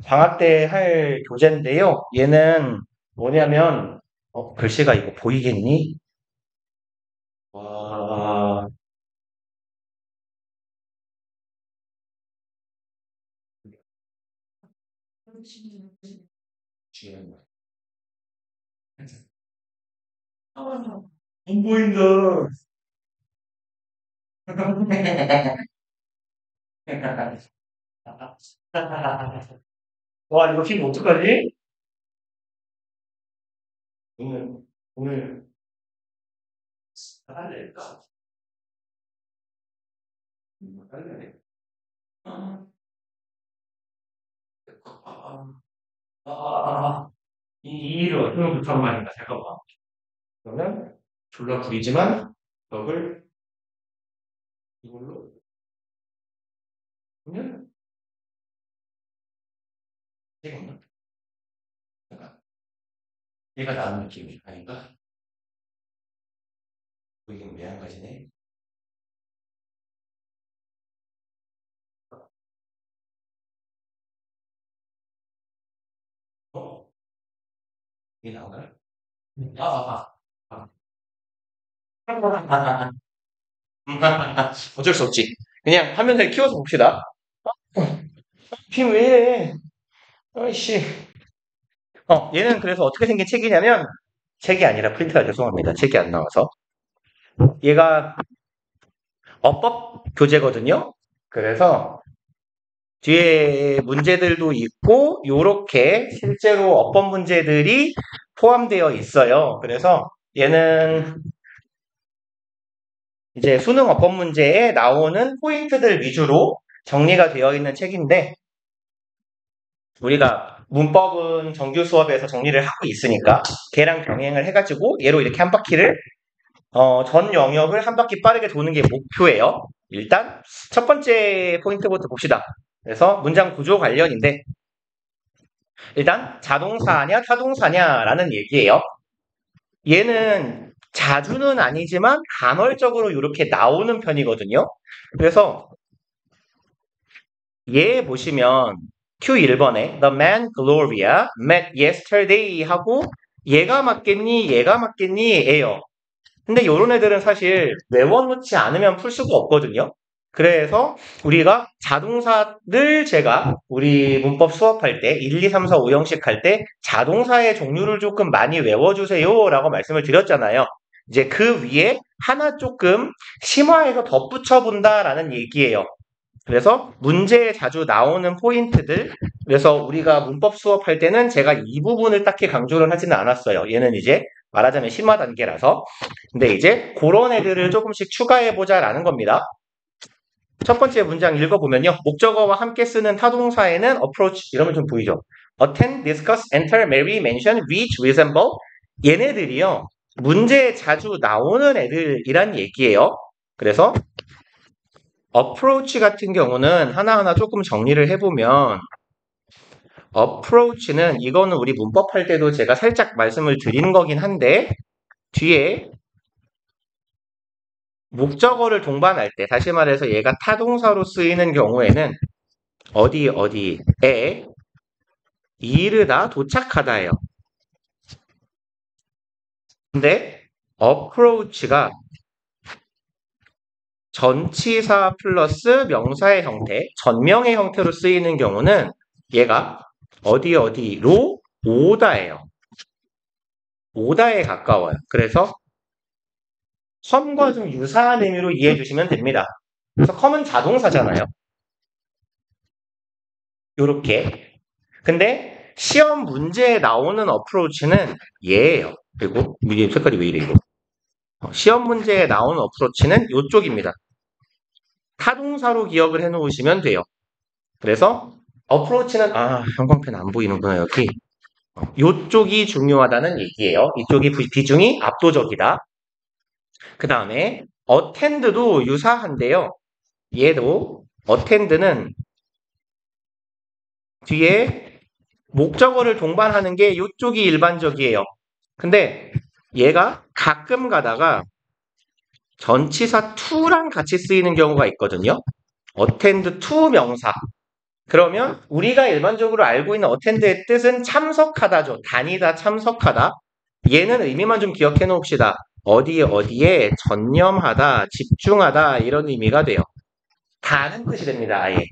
방학 때 할 교재인데요. 얘는 뭐냐면, 글씨가 이거 보이겠니? 와, 안 보인다. 와, 이거 지금 어떡하지? 오늘, 오늘, 할래까? 할래? 아, 아, 이 일을 어떻게 못한 말인가? 잠깐만. 그러면, 졸라 구리지만, 벽을 이걸로, 그러면, 이거는, 약간, 얘가 나은 느낌이 아닌가? 이게 왜안 가지네? 어? 이게 나온가요? 아, 아, 아. 어쩔 수 없지. 그냥 화면을 키워서 봅시다. 왜 이래? 아이씨. 얘는 그래서 어떻게 생긴 책이냐면, 책이 아니라 프린트가 죄송합니다. 책이 안 나와서. 얘가 어법 교재거든요. 그래서 뒤에 문제들도 있고, 요렇게 실제로 어법 문제들이 포함되어 있어요. 그래서 얘는 이제 수능 어법 문제에 나오는 포인트들 위주로 정리가 되어 있는 책인데, 우리가 문법은 정규 수업에서 정리를 하고 있으니까 걔랑 병행을 해가지고 얘로 이렇게 한 바퀴를 전 영역을 한 바퀴 빠르게 도는 게 목표예요. 일단 첫 번째 포인트부터 봅시다. 그래서 문장 구조 관련인데 일단 자동사냐 타동사냐라는 얘기예요. 얘는 자주는 아니지만 간헐적으로 이렇게 나오는 편이거든요. 그래서 얘 보시면 Q1번에 The man Gloria met yesterday 하고 얘가 맞겠니? 얘가 맞겠니? 예요. 근데 요런 애들은 사실 외워놓지 않으면 풀 수가 없거든요. 그래서 우리가 자동사를 제가 우리 문법 수업할 때 1, 2, 3, 4, 5형식 할 때 자동사의 종류를 조금 많이 외워주세요 라고 말씀을 드렸잖아요. 이제 그 위에 하나 조금 심화해서 덧붙여 본다라는 얘기예요. 그래서 문제에 자주 나오는 포인트들, 그래서 우리가 문법 수업할 때는 제가 이 부분을 딱히 강조를 하지는 않았어요. 얘는 이제 말하자면 심화 단계라서. 근데 이제 그런 애들을 조금씩 추가해보자라는 겁니다. 첫 번째 문장 읽어보면요. 목적어와 함께 쓰는 타동사에는 approach, 이러면 좀 보이죠? attend, discuss, enter, marry, mention, reach, resemble. 얘네들이요. 문제에 자주 나오는 애들이란 얘기예요. 그래서 approach 같은 경우는 하나하나 조금 정리를 해보면 approach는 이거는 우리 문법 할 때도 제가 살짝 말씀을 드린 거긴 한데 뒤에 목적어를 동반할 때 다시 말해서 얘가 타동사로 쓰이는 경우에는 어디에 이르다 도착하다예요. 근데 approach가 전치사 플러스 명사의 형태, 전명의 형태로 쓰이는 경우는 얘가 어디로 오다예요. 오다에 가까워요. 그래서 컴과 좀 유사한 의미로 이해해 주시면 됩니다. 그래서 컴은 자동사잖아요. 요렇게. 근데 시험 문제에 나오는 어프로치는 얘예요. 그리고 이게 색깔이 왜 이래 이거. 시험 문제에 나오는 어프로치는 요쪽입니다. 타동사로 기억을 해 놓으시면 돼요. 그래서 어프로치는 형광펜 안 보이는구나 여기. 요쪽이 중요하다는 얘기예요. 이쪽이 비중이 압도적이다. 그 다음에 attend도 유사한데요. 얘도 attend는 뒤에 목적어를 동반하는 게 이쪽이 일반적이에요. 근데 얘가 가끔 가다가 전치사 to랑 같이 쓰이는 경우가 있거든요. attend to 명사. 그러면 우리가 일반적으로 알고 있는 attend의 뜻은 참석하다죠. 다니다, 참석하다. 얘는 의미만 좀 기억해 놓읍시다. 어디에 어디에 전념하다, 집중하다 이런 의미가 돼요. 다는 뜻이 됩니다. 아예.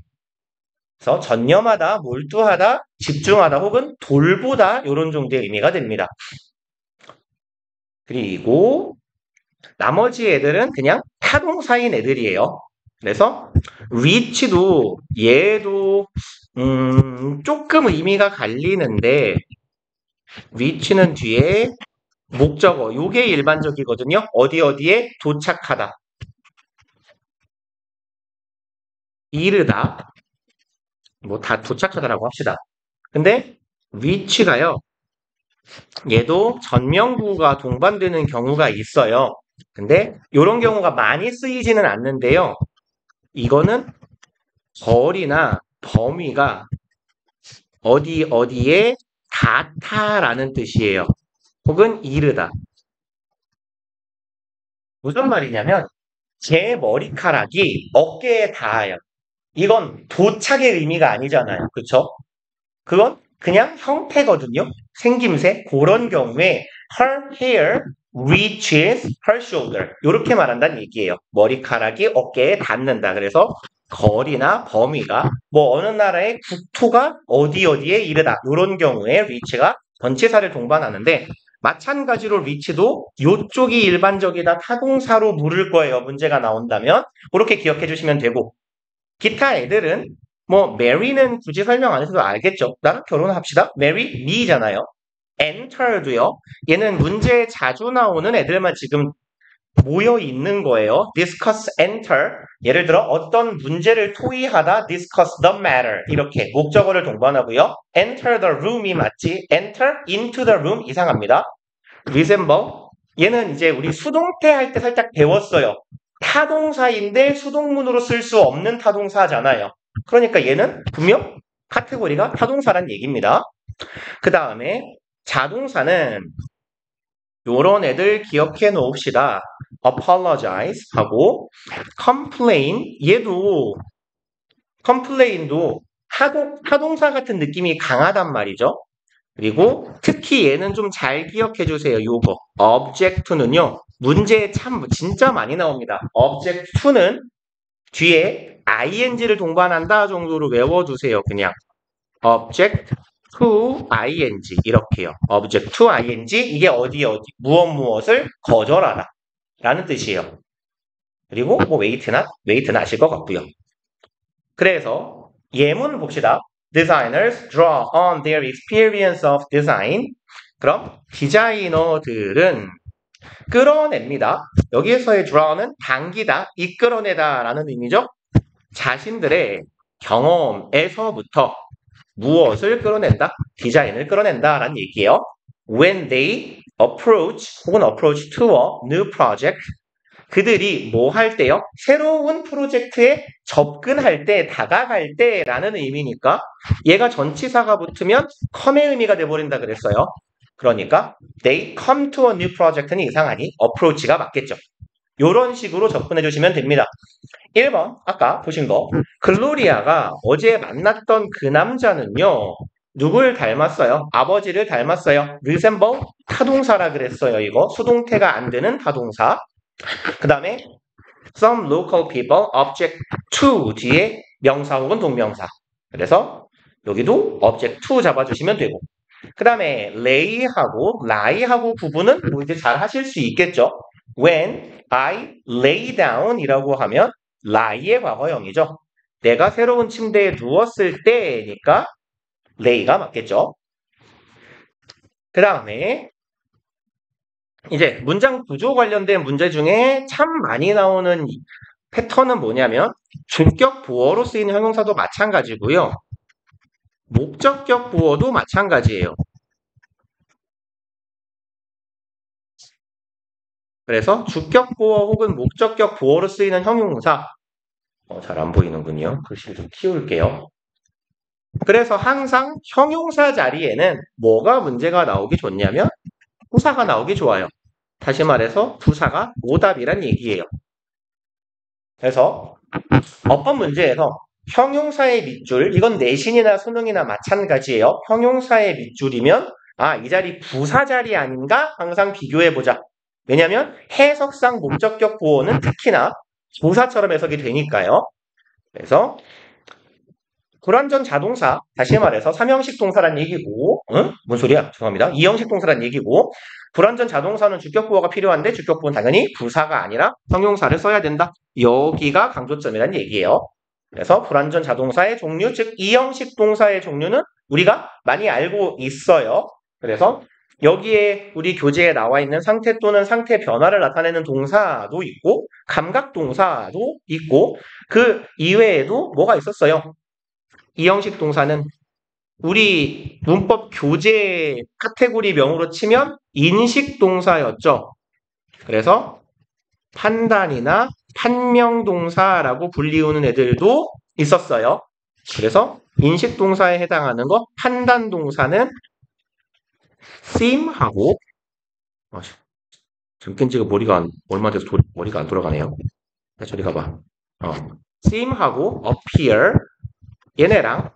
그래서 전념하다, 몰두하다, 집중하다 혹은 돌보다 이런 정도의 의미가 됩니다. 그리고 나머지 애들은 그냥 타동사인 애들이에요. 그래서 reach도 얘도 조금 의미가 갈리는데 reach는 뒤에 목적어 요게 일반적이거든요. 어디 어디에 도착하다, 이르다, 뭐 다 도착하다라고 합시다. 근데 reach가요. 얘도 전명구가 동반되는 경우가 있어요. 근데 이런 경우가 많이 쓰이지는 않는데요. 이거는 거리나 범위가 어디 어디에 닿다라는 뜻이에요. 혹은 이르다. 무슨 말이냐면 제 머리카락이 어깨에 닿아요. 이건 도착의 의미가 아니잖아요. 그렇죠? 그건 그냥 형태거든요. 생김새. 그런 경우에 her hair reaches her shoulder. 이렇게 말한다는 얘기예요. 머리카락이 어깨에 닿는다. 그래서 거리나 범위가 뭐 어느 나라의 국토가 어디 어디에 이르다. 이런 경우에 reach가 전치사를 동반하는데 마찬가지로 reach도 이쪽이 일반적이다. 타동사로 물을 거예요. 문제가 나온다면 그렇게 기억해 주시면 되고 기타 애들은 뭐 marry는 굳이 설명 안 해서도 알겠죠. 나랑 결혼합시다. marry me잖아요. enter도요. 얘는 문제에 자주 나오는 애들만 지금 모여 있는 거예요. discuss, enter. 예를 들어 어떤 문제를 토의하다 discuss the matter. 이렇게 목적어를 동반하고요. enter the room이 맞지. enter into the room 이상합니다. resemble. 얘는 이제 우리 수동태 할 때 살짝 배웠어요. 타동사인데 수동문으로 쓸 수 없는 타동사잖아요. 그러니까 얘는 분명 카테고리가 타동사란 얘기입니다. 그 다음에 자동사는 요런 애들 기억해 놓읍시다. apologize 하고 complain 얘도 complain도 타동사 같은 느낌이 강하단 말이죠. 그리고 특히 얘는 좀 잘 기억해 주세요. 요거 object는요. 문제에 참 진짜 많이 나옵니다. object to는 뒤에 ing를 동반한다 정도로 외워두세요. 그냥 object to ing 이렇게요. object to ing 이게 어디 무엇을 거절하다 라는 뜻이에요. 그리고 뭐 wait는 아실 것 같고요. 그래서 예문 봅시다. Designers draw on their experience of design. 그럼 디자이너들은 끌어냅니다. 여기에서의 draw는 당기다, 이끌어내다 라는 의미죠. 자신들의 경험에서부터 무엇을 끌어낸다? 디자인을 끌어낸다 라는 얘기예요. When they approach 혹은 approach to a new project 그들이 뭐 할 때요? 새로운 프로젝트에 접근할 때, 다가갈 때 라는 의미니까 얘가 전치사가 붙으면 come의 의미가 돼버린다 그랬어요. 그러니까 they come to a new project는 이상하니 approach가 맞겠죠. 이런 식으로 접근해 주시면 됩니다. 1번 아까 보신 거 글로리아가 어제 만났던 그 남자는요. 누굴 닮았어요? 아버지를 닮았어요. resemble 타동사라 그랬어요. 이거 수동태가 안 되는 타동사. 그 다음에 some local people, object to 뒤에 명사 혹은 동명사. 그래서 여기도 object to 잡아주시면 되고 그 다음에 lay하고 lie하고 구분은 뭐 이제 잘 하실 수 있겠죠. When I lay down 이라고 하면 lie의 과거형이죠. 내가 새로운 침대에 누웠을 때니까 lay가 맞겠죠. 그 다음에 이제 문장 구조 관련된 문제 중에 참 많이 나오는 패턴은 뭐냐면 주격 보어로 쓰이는 형용사도 마찬가지고요. 목적격 보어도 마찬가지예요. 그래서 주격 보어 혹은 목적격 보어로 쓰이는 형용사 잘 안 보이는군요. 글씨를 좀 키울게요. 그래서 항상 형용사 자리에는 뭐가 문제가 나오기 좋냐면 부사가 나오기 좋아요. 다시 말해서 부사가 오답이란 얘기예요. 그래서 어떤 문제에서 형용사의 밑줄, 이건 내신이나 수능이나 마찬가지예요. 형용사의 밑줄이면 이 자리 부사 자리 아닌가? 항상 비교해보자. 왜냐하면 해석상 목적격 보어는 특히나 부사처럼 해석이 되니까요. 그래서 불완전 자동사, 다시 말해서 3형식 동사란 얘기고, 뭔 소리야? 죄송합니다. 2형식 동사란 얘기고, 불완전 자동사는 주격보어가 필요한데 주격보어는 당연히 부사가 아니라 형용사를 써야 된다. 여기가 강조점이란 얘기예요. 그래서 불완전 자동사의 종류, 즉 2형식 동사의 종류는 우리가 많이 알고 있어요. 그래서 여기에 우리 교재에 나와 있는 상태 또는 상태 변화를 나타내는 동사도 있고 감각 동사도 있고 그 이외에도 뭐가 있었어요? 이 형식 동사는 우리 문법 교재 카테고리 명으로 치면 인식 동사였죠. 그래서 판단이나 판명 동사라고 불리우는 애들도 있었어요. 그래서 인식 동사에 해당하는 거 판단 동사는 seem하고 지금 깬 지가 얼마 돼서 머리가 안 돌아가네요. 저리 가봐. seem하고 appear 얘네랑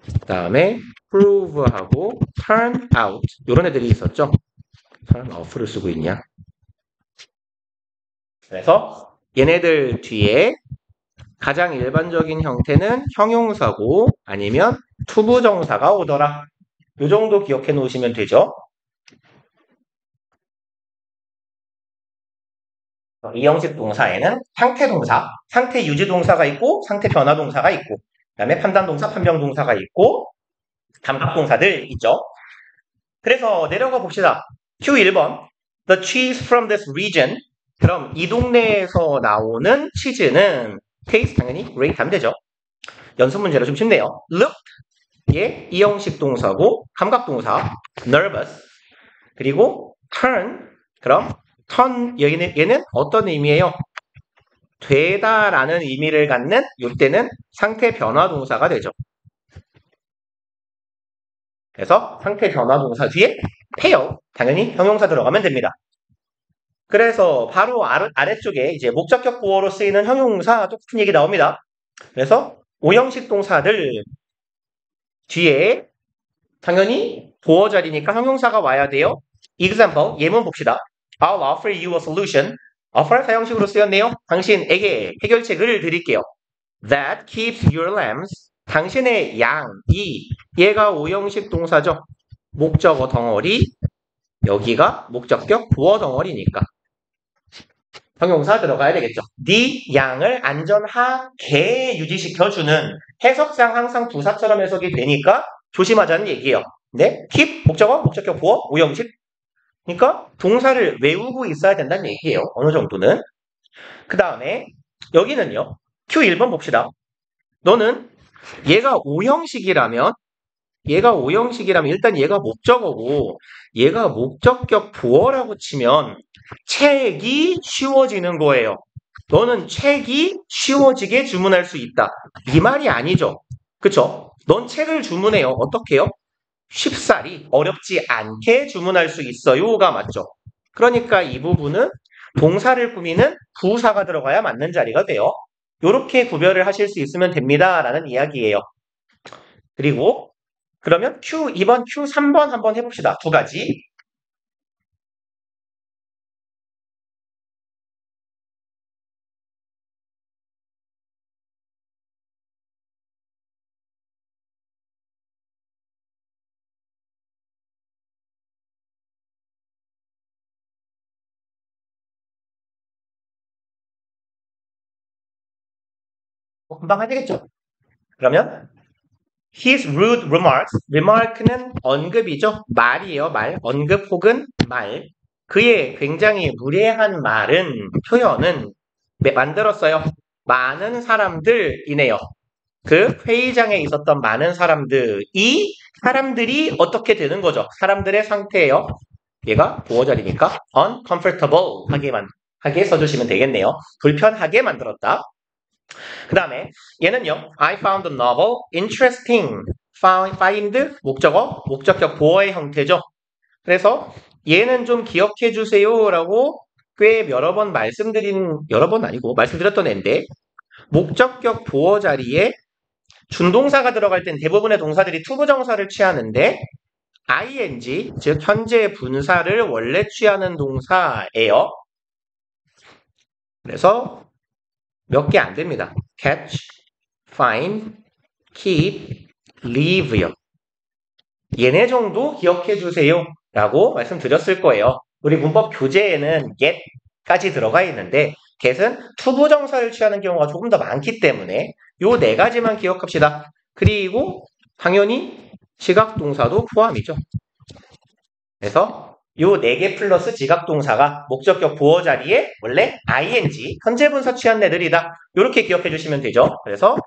그 다음에 prove하고 turn out 이런 애들이 있었죠. turn off를 쓰고 있냐. 그래서 얘네들 뒤에 가장 일반적인 형태는 형용사고 아니면 투부정사가 오더라. 이 정도 기억해 놓으시면 되죠. 이 형식 동사에는 상태 동사, 상태 유지 동사가 있고 상태 변화 동사가 있고 그 다음에 판단 동사, 판명 동사가 있고 감각 동사들 있죠. 그래서 내려가 봅시다. Q1번 The cheese from this region 그럼 이 동네에서 나오는 치즈는 taste 당연히 great 하면 되죠. 연습 문제로 좀 쉽네요. look 예, 이 형식 동사고 감각 동사 nervous 그리고 turn 그럼 turn 얘는 어떤 의미예요? 되다라는 의미를 갖는 이때는 상태 변화 동사가 되죠. 그래서 상태 변화 동사 뒤에 pale 당연히 형용사 들어가면 됩니다. 그래서 바로 아래쪽에 이제 목적격 보어로 쓰이는 형용사 똑같은 얘기 나옵니다. 그래서 5형식 동사들 뒤에 당연히 보어 자리니까 형용사가 와야 돼요. example, 예문 봅시다. I'll offer you a solution. offer 사형식으로 쓰였네요. 당신에게 해결책을 드릴게요. That keeps your lambs. 당신의 얘가 5형식 동사죠. 목적어 덩어리, 여기가 목적격 보어 덩어리니까. 형용사 들어가야 되겠죠. 네 양을 안전하게 유지시켜주는 해석상 항상 부사처럼 해석이 되니까 조심하자는 얘기예요. 네, keep 목적어, 목적격 보어, 5형식. 그러니까 동사를 외우고 있어야 된다는 얘기예요. 어느 정도는. 그 다음에 여기는요. Q1번 봅시다. 너는 얘가 5형식이라면 일단 얘가 목적어고 얘가 목적격 보어라고 치면 책이 쉬워지는 거예요. 너는 책이 쉬워지게 주문할 수 있다. 이 말이 아니죠. 그쵸? 넌 책을 주문해요. 어떻게 해요? 쉽사리 어렵지 않게 주문할 수 있어요가 맞죠. 그러니까 이 부분은 동사를 꾸미는 부사가 들어가야 맞는 자리가 돼요. 이렇게 구별을 하실 수 있으면 됩니다. 라는 이야기예요. 그리고 그러면 Q2번, Q3번 한번 해봅시다. 두 가지. 금방 해야 되겠죠? 그러면 His rude remarks는 언급이죠. 말이에요. 말. 언급 혹은 말. 그의 굉장히 무례한 표현은 만들었어요. 많은 사람들이네요. 그 회의장에 있었던 많은 사람들이 어떻게 되는 거죠? 사람들의 상태예요. 얘가 보어 자리니까 uncomfortable 하게 써주시면 되겠네요. 불편하게 만들었다. 그 다음에 얘는요. I found the novel interesting. find 목적어, 목적격 보어의 형태죠. 그래서 얘는 좀 기억해 주세요 라고 꽤 말씀드렸던 애인데 목적격 보어 자리에 준동사가 들어갈 땐 대부분의 동사들이 투부정사를 취하는데 ing, 즉 현재 분사를 원래 취하는 동사예요. 그래서 몇 개 안 됩니다. catch, find, keep, leave요. 얘네 정도 기억해 주세요 라고 말씀드렸을 거예요. 우리 문법 교재에는 get까지 들어가 있는데 get은 투부정사를 취하는 경우가 조금 더 많기 때문에 요 네 가지만 기억합시다. 그리고 당연히 지각동사도 포함이죠. 그래서 요 네 개 플러스 지각동사가 목적격 보어 자리에 원래 ing, 현재 분사 취한 애들이다. 이렇게 기억해 주시면 되죠. 그래서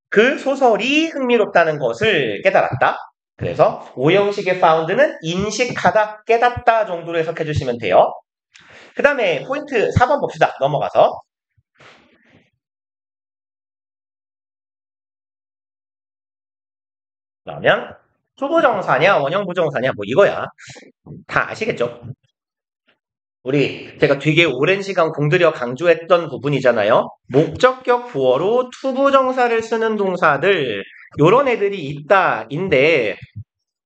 그 소설이 흥미롭다는 것을 깨달았다. 그래서 오형식의 found는 인식하다, 깨닫다 정도로 해석해 주시면 돼요. 그 다음에 포인트 4번 봅시다. 넘어가서. 그러면 투부정사냐 원형부정사냐 뭐 이거야. 다 아시겠죠? 우리 제가 되게 오랜 시간 공들여 강조했던 부분이잖아요. 목적격 부어로 투부정사를 쓰는 동사들 요런 애들이 있다인데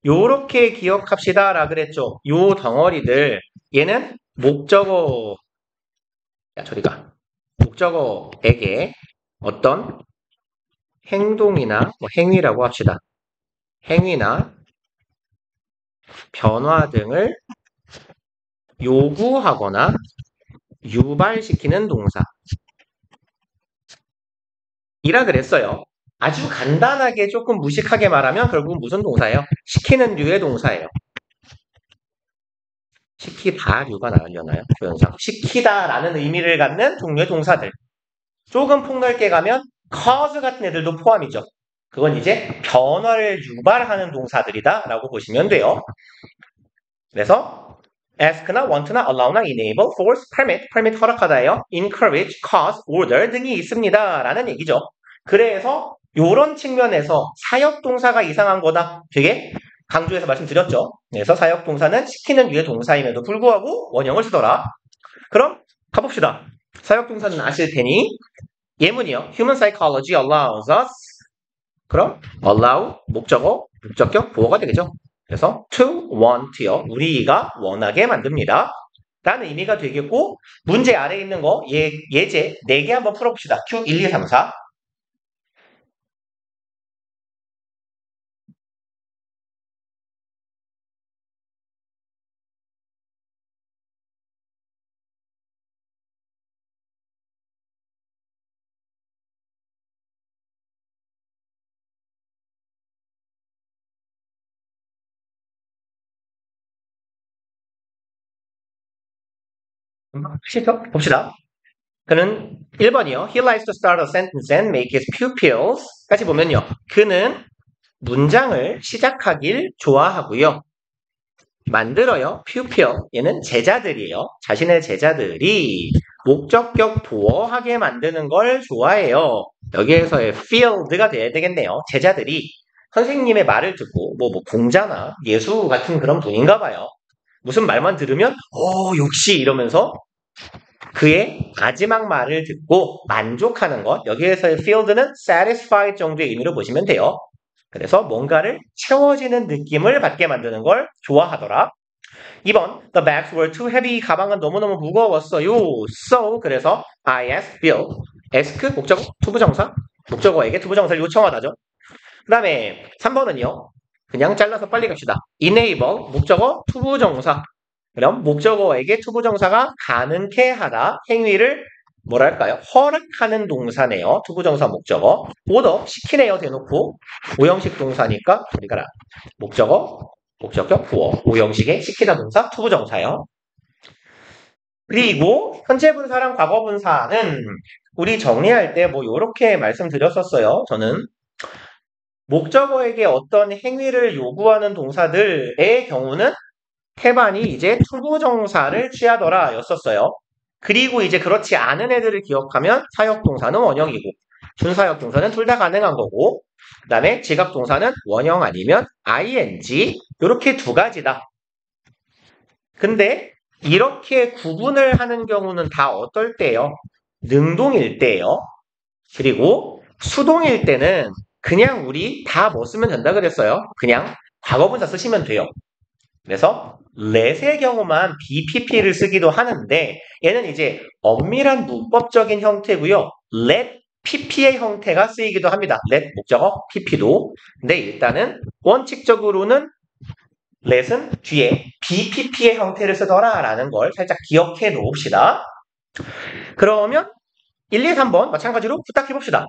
요렇게 기억합시다라 그랬죠. 요 덩어리들 얘는 목적어 저리가 목적어에게 어떤 행동이나 뭐 행위라고 합시다. 행위나 변화 등을 요구하거나 유발시키는 동사 이라 그랬어요. 아주 간단하게 조금 무식하게 말하면 결국은 무슨 동사예요? 시키는 류의 동사예요. 시키다류가 나으려나요? 조연상. 시키다라는 의미를 갖는 종류의 동사들. 조금 폭넓게 가면 cause 같은 애들도 포함이죠. 그건 이제 변화를 유발하는 동사들이다 라고 보시면 돼요. 그래서 ask나 want나 allow나 enable, force, permit 허락하다예요. encourage, cause, order 등이 있습니다 라는 얘기죠. 그래서 이런 측면에서 사역동사가 이상한 거다. 되게 강조해서 말씀드렸죠. 그래서 사역동사는 시키는 류의 동사임에도 불구하고 원형을 쓰더라. 그럼 가봅시다. 사역동사는 아실 테니 예문이요. Human psychology allows us. 그럼 allow, 목적어, 목적격, 보어가 되겠죠. 그래서 to want요. 우리가 원하게 만듭니다. 라는 의미가 되겠고 문제 아래에 있는 거 예제 4개 한번 풀어봅시다. Q 1, 2, 3, 4. 봅시다. 그는 1번이요. He likes to start a sentence and make his pupils. 같이 보면요. 그는 문장을 시작하길 좋아하고요. 만들어요. pupil. 얘는 제자들이에요. 자신의 제자들이 목적격 보어하게 만드는 걸 좋아해요. 여기에서의 field가 돼야 되겠네요. 제자들이 선생님의 말을 듣고 뭐 공자나 예수 같은 그런 분인가 봐요. 무슨 말만 들으면 역시 이러면서 그의 마지막 말을 듣고 만족하는 것. 여기에서의 field는 satisfied 정도의 의미로 보시면 돼요. 그래서 뭔가를 채워지는 느낌을 받게 만드는 걸 좋아하더라. 2번 The bags were too heavy. 가방은 너무너무 무거웠어요. So 그래서 I asked Bill. ask 목적어 투부정사. 목적어에게 투부정사를 요청하다죠. 그 다음에 3번은요. 그냥 잘라서 빨리 갑시다. enable 목적어 투부정사. 그럼 목적어에게 투부정사가 가능케 하다 행위를 뭐랄까요? 허락하는 동사네요. 투부정사 목적어. 오더 시키네요. 대놓고 오형식 동사니까 우리가 목적어, 목적격, 부어. 오형식의 시키다 동사, 투부정사요. 그리고 현재 분사랑 과거 분사는 우리 정리할 때 뭐 이렇게 말씀드렸었어요. 저는 목적어에게 어떤 행위를 요구하는 동사들의 경우는 태반이 이제 투부정사를 취하더라 였었어요. 그리고 이제 그렇지 않은 애들을 기억하면 사역동사는 원형이고 준사역동사는 둘 다 가능한 거고 그 다음에 지각동사는 원형 아니면 ing 이렇게 두 가지다. 근데 이렇게 구분을 하는 경우는 다 어떨 때요? 능동일 때요. 그리고 수동일 때는 그냥 우리 다 뭐 쓰면 된다 그랬어요. 그냥 과거분사 쓰시면 돼요. 그래서 let의 경우만 BPP를 쓰기도 하는데 얘는 이제 엄밀한 문법적인 형태고요. let PP의 형태가 쓰이기도 합니다. let 목적어 PP도. 근데 일단은 원칙적으로는 let은 뒤에 BPP의 형태를 쓰더라라는 걸 살짝 기억해 놓읍시다. 그러면 1, 2, 3번 마찬가지로 부탁해 봅시다.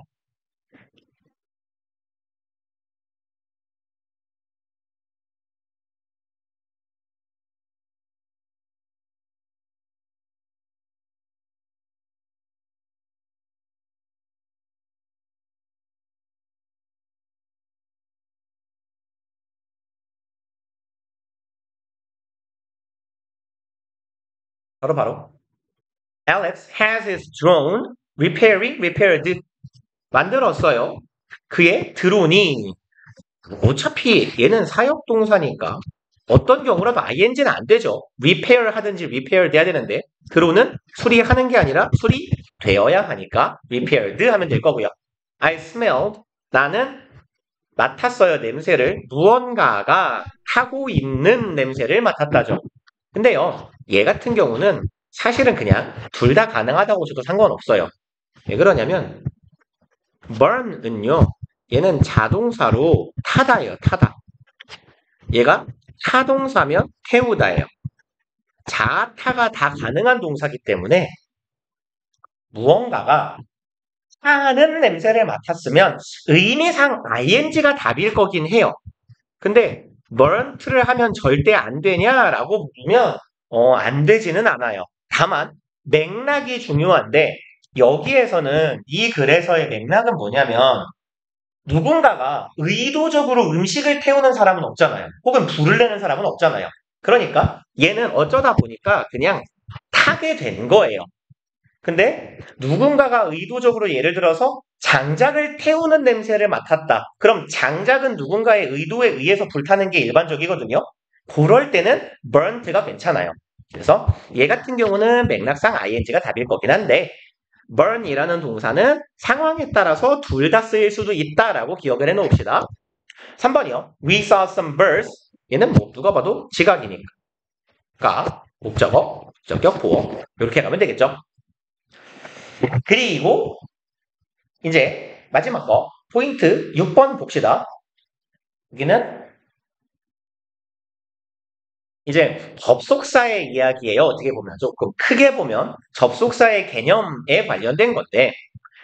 바로 Alex has his drone repaired 만들었어요. 그의 드론이 어차피 얘는 사역동사니까 어떤 경우라도 ing는 안 되죠. repair 하든지 repair 돼야 되는데 드론은 수리하는 게 아니라 수리되어야 하니까 repaired 하면 될 거고요. I smelled 나는 맡았어요. 냄새를 무언가가 하고 있는 냄새를 맡았다죠. 근데요. 얘 같은 경우는 사실은 그냥 둘 다 가능하다고 줘도 상관없어요. 왜 그러냐면 burn은요. 얘는 자동사로 타다예요. 타다. 얘가 타동사면 태우다예요. 자타가 다 가능한 동사기 때문에 무언가가 타는 냄새를 맡았으면 의미상 ing가 답일 거긴 해요. 근데 burned를 하면 절대 안 되냐라고 묻으면 안 되지는 않아요. 다만 맥락이 중요한데 여기에서는 이 글에서의 맥락은 뭐냐면 누군가가 의도적으로 음식을 태우는 사람은 없잖아요. 혹은 불을 내는 사람은 없잖아요. 그러니까 얘는 어쩌다 보니까 그냥 타게 된 거예요. 근데 누군가가 의도적으로 예를 들어서 장작을 태우는 냄새를 맡았다. 그럼 장작은 누군가의 의도에 의해서 불타는 게 일반적이거든요. 그럴 때는 burned가 괜찮아요. 그래서 얘 같은 경우는 맥락상 ing가 답일 거긴 한데 burn이라는 동사는 상황에 따라서 둘 다 쓰일 수도 있다라고 기억을 해놓읍시다. 3번이요. We saw some birds. 얘는 뭐 누가 봐도 지각이니까 목적어, 목적격, 보어 이렇게 가면 되겠죠. 그리고 이제 마지막 거 포인트 6번 봅시다. 여기는 이제 접속사의 이야기예요. 어떻게 보면 조금 크게 보면 접속사의 개념에 관련된 건데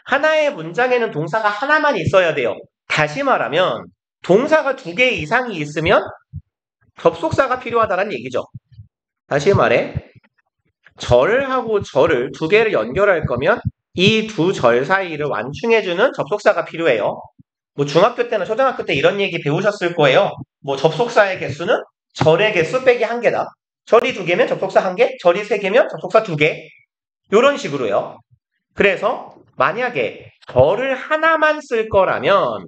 하나의 문장에는 동사가 하나만 있어야 돼요. 다시 말하면 동사가 2개 이상이 있으면 접속사가 필요하다는 얘기죠. 다시 말해 절하고 절을 2개를 연결할 거면 이 두 절 사이를 완충해주는 접속사가 필요해요. 뭐 중학교 때나 초등학교 때 이런 얘기 배우셨을 거예요. 뭐 접속사의 개수는 절의 개수 빼기 1개다. 절이 2개면 접속사 1개, 절이 3개면 접속사 2개. 이런 식으로요. 그래서 만약에 절을 하나만 쓸 거라면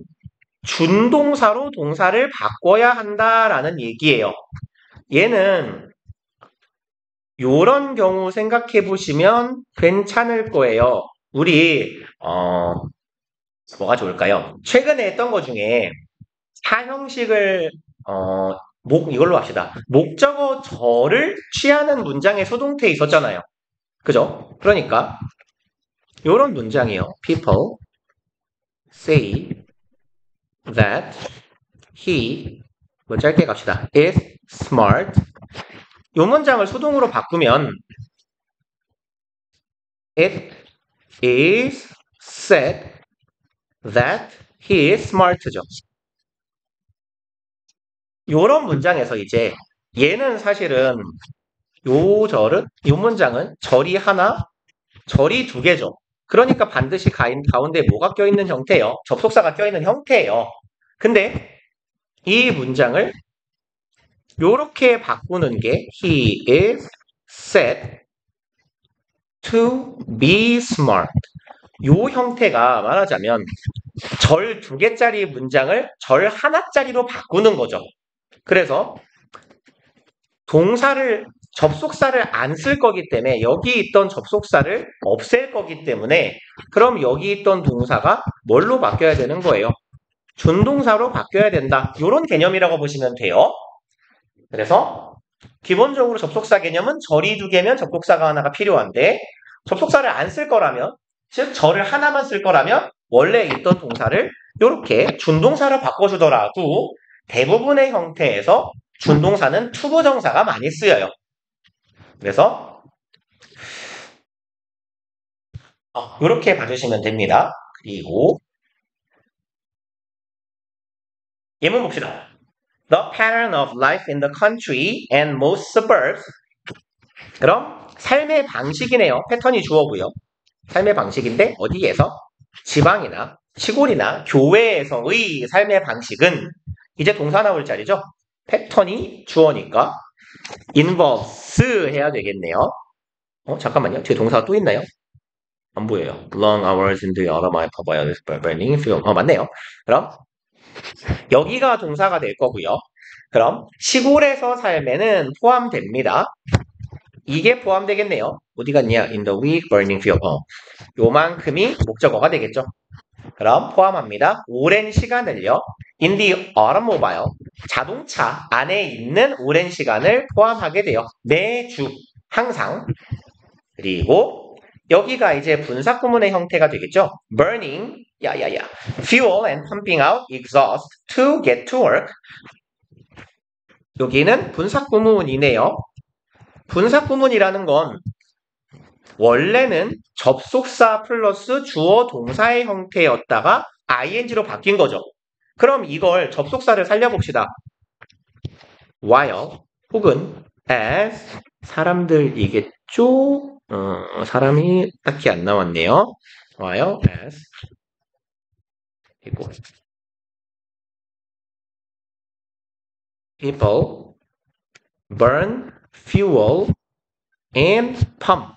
준동사로 동사를 바꿔야 한다라는 얘기예요. 얘는 이런 경우 생각해 보시면 괜찮을 거예요. 우리 뭐가 좋을까요? 최근에 했던 것 중에 사형식을 이걸로 합시다. 목적어 절을 취하는 문장의 수동태 있었잖아요. 그죠? 그러니까 이런 문장이요. People say that he 뭐 짧게 갑시다. is smart. 이 문장을 수동으로 바꾸면 It is said that he is smart죠. 이런 문장에서 이제 얘는 사실은 이 문장은 절이 하나, 절이 2개죠. 그러니까 반드시 가운데 뭐가 껴있는 형태예요? 접속사가 껴있는 형태예요. 근데 이 문장을 이렇게 바꾸는 게 He is said to be smart. 이 형태가 말하자면 절 2개짜리 문장을 절 하나짜리로 바꾸는 거죠. 그래서 동사를 접속사를 안 쓸 거기 때문에 여기 있던 접속사를 없앨 거기 때문에 그럼 여기 있던 동사가 뭘로 바뀌어야 되는 거예요? 준동사로 바뀌어야 된다. 이런 개념이라고 보시면 돼요. 그래서 기본적으로 접속사 개념은 절이 두 개면 접속사가 하나가 필요한데 접속사를 안 쓸 거라면 즉 절을 하나만 쓸 거라면 원래 있던 동사를 이렇게 준동사로 바꿔주더라도 대부분의 형태에서 준동사는 투부정사가 많이 쓰여요. 그래서 이렇게 봐주시면 됩니다. 그리고 예문 봅시다. The pattern of life in the country and most suburbs. 그럼 삶의 방식이네요. 패턴이 주어고요. 삶의 방식인데 어디에서? 지방이나 시골이나 교외에서의 삶의 방식은 이제 동사 나올 자리죠. 패턴이 주어니까 involves 해야 되겠네요. 잠깐만요. 뒤에 동사가 또 있나요? 안 보여요. Long hours in the autumn I 봐봐요. Burning fuel. 맞네요. 그럼 여기가 동사가 될 거고요. 그럼 시골에서 삶에는 포함됩니다. 이게 포함되겠네요. 어디 갔냐? In the week burning fuel. 요만큼이 목적어가 되겠죠. 그럼 포함합니다. 오랜 시간을요. In the automobile. 자동차 안에 있는 오랜 시간을 포함하게 돼요. 매주, 항상. 그리고 여기가 이제 분사 구문의 형태가 되겠죠. Burning, fuel and pumping out exhaust to get to work. 여기는 분사 구문이네요. 분사 구문이라는 건 원래는 접속사 플러스 주어 동사의 형태였다가 ing로 바뀐 거죠. 그럼 이걸 접속사를 살려봅시다. while 혹은 as 사람들이겠죠? 사람이 딱히 안 나왔네요. while as people burn fuel and pump.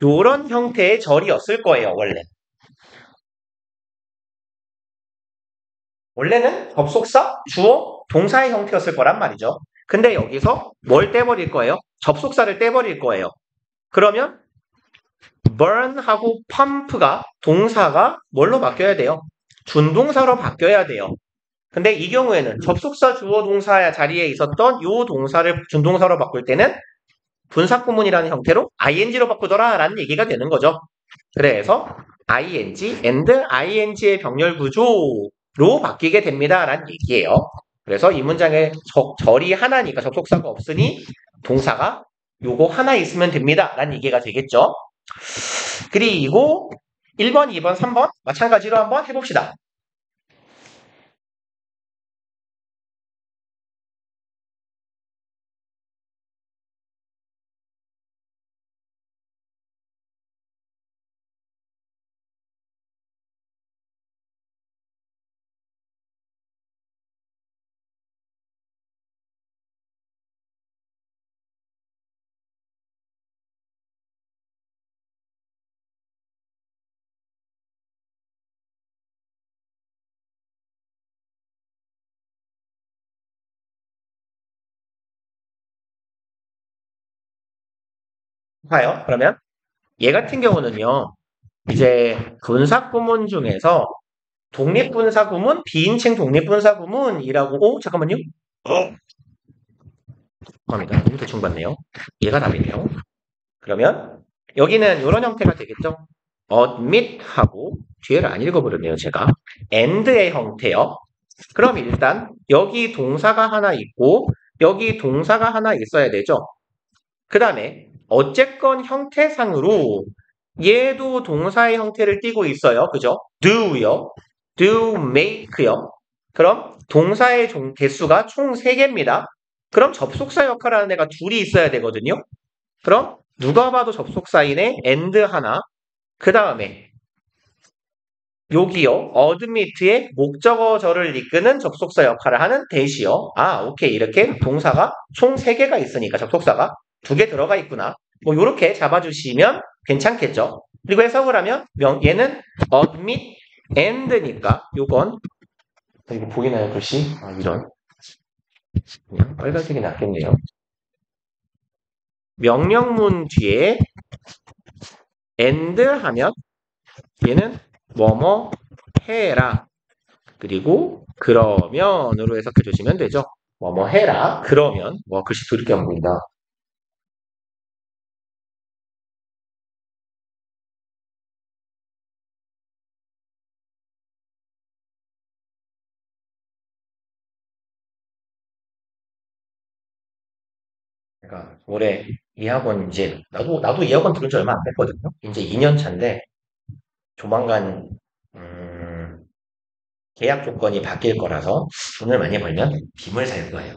요런 형태의 절이었을 거예요, 원래. 원래는 접속사, 주어, 동사의 형태였을 거란 말이죠. 근데 여기서 뭘 떼버릴 거예요? 접속사를 떼버릴 거예요. 그러면 burn하고 pump가 동사가 뭘로 바뀌어야 돼요? 준동사로 바뀌어야 돼요. 근데 이 경우에는 접속사, 주어, 동사 자리에 있었던 요 동사를 준동사로 바꿀 때는 분사구문이라는 형태로 ing로 바꾸더라 라는 얘기가 되는 거죠. 그래서 ing and ing의 병렬 구조로 바뀌게 됩니다 라는 얘기예요. 그래서 이 문장에 절이 하나니까 접속사가 없으니 동사가 요거 하나 있으면 됩니다 라는 얘기가 되겠죠. 그리고 1번, 2번, 3번 마찬가지로 한번 해봅시다. 봐요. 그러면 얘 같은 경우는요. 이제 분사구문 중에서 독립분사구문, 비인칭 독립분사구문이라고 잠깐만요. 죄송합니다. 너무 대충 봤네요. 얘가 답이네요. 그러면 여기는 이런 형태가 되겠죠. admit하고 뒤에를 안 읽어버렸네요. 제가 and의 형태요. 그럼 일단 여기 동사가 하나 있고 여기 동사가 하나 있어야 되죠. 그 다음에 어쨌건 형태상으로 얘도 동사의 형태를 띠고 있어요. 그죠? do요. do, make요. 그럼 동사의 개수가 총 3개입니다. 그럼 접속사 역할을 하는 애가 둘이 있어야 되거든요. 그럼 누가 봐도 접속사인의 and 하나, 그 다음에 여기요. admit의 목적어절을 이끄는 접속사 역할을 하는 대시요. 오케이. 이렇게 동사가 총 3개가 있으니까 접속사가 2개 들어가 있구나. 뭐 이렇게 잡아주시면 괜찮겠죠. 그리고 해석을 하면 얘는 admit and니까 요건 이거 보이나요 글씨? 이런 그냥 빨간색이 낫겠네요. 명령문 뒤에 and 하면 얘는 뭐뭐 해라. 그리고 그러면으로 해석해 주시면 되죠. 뭐뭐 해라. 그러면 뭐 글씨 도 이렇게 안 보인다. 그러니까 올해 이 학원 이제 나도 이 학원 들은 지 얼마 안 됐거든요. 이제 2년 차인데 조만간 계약 조건이 바뀔 거라서 돈을 많이 벌면 빔을 살 거예요.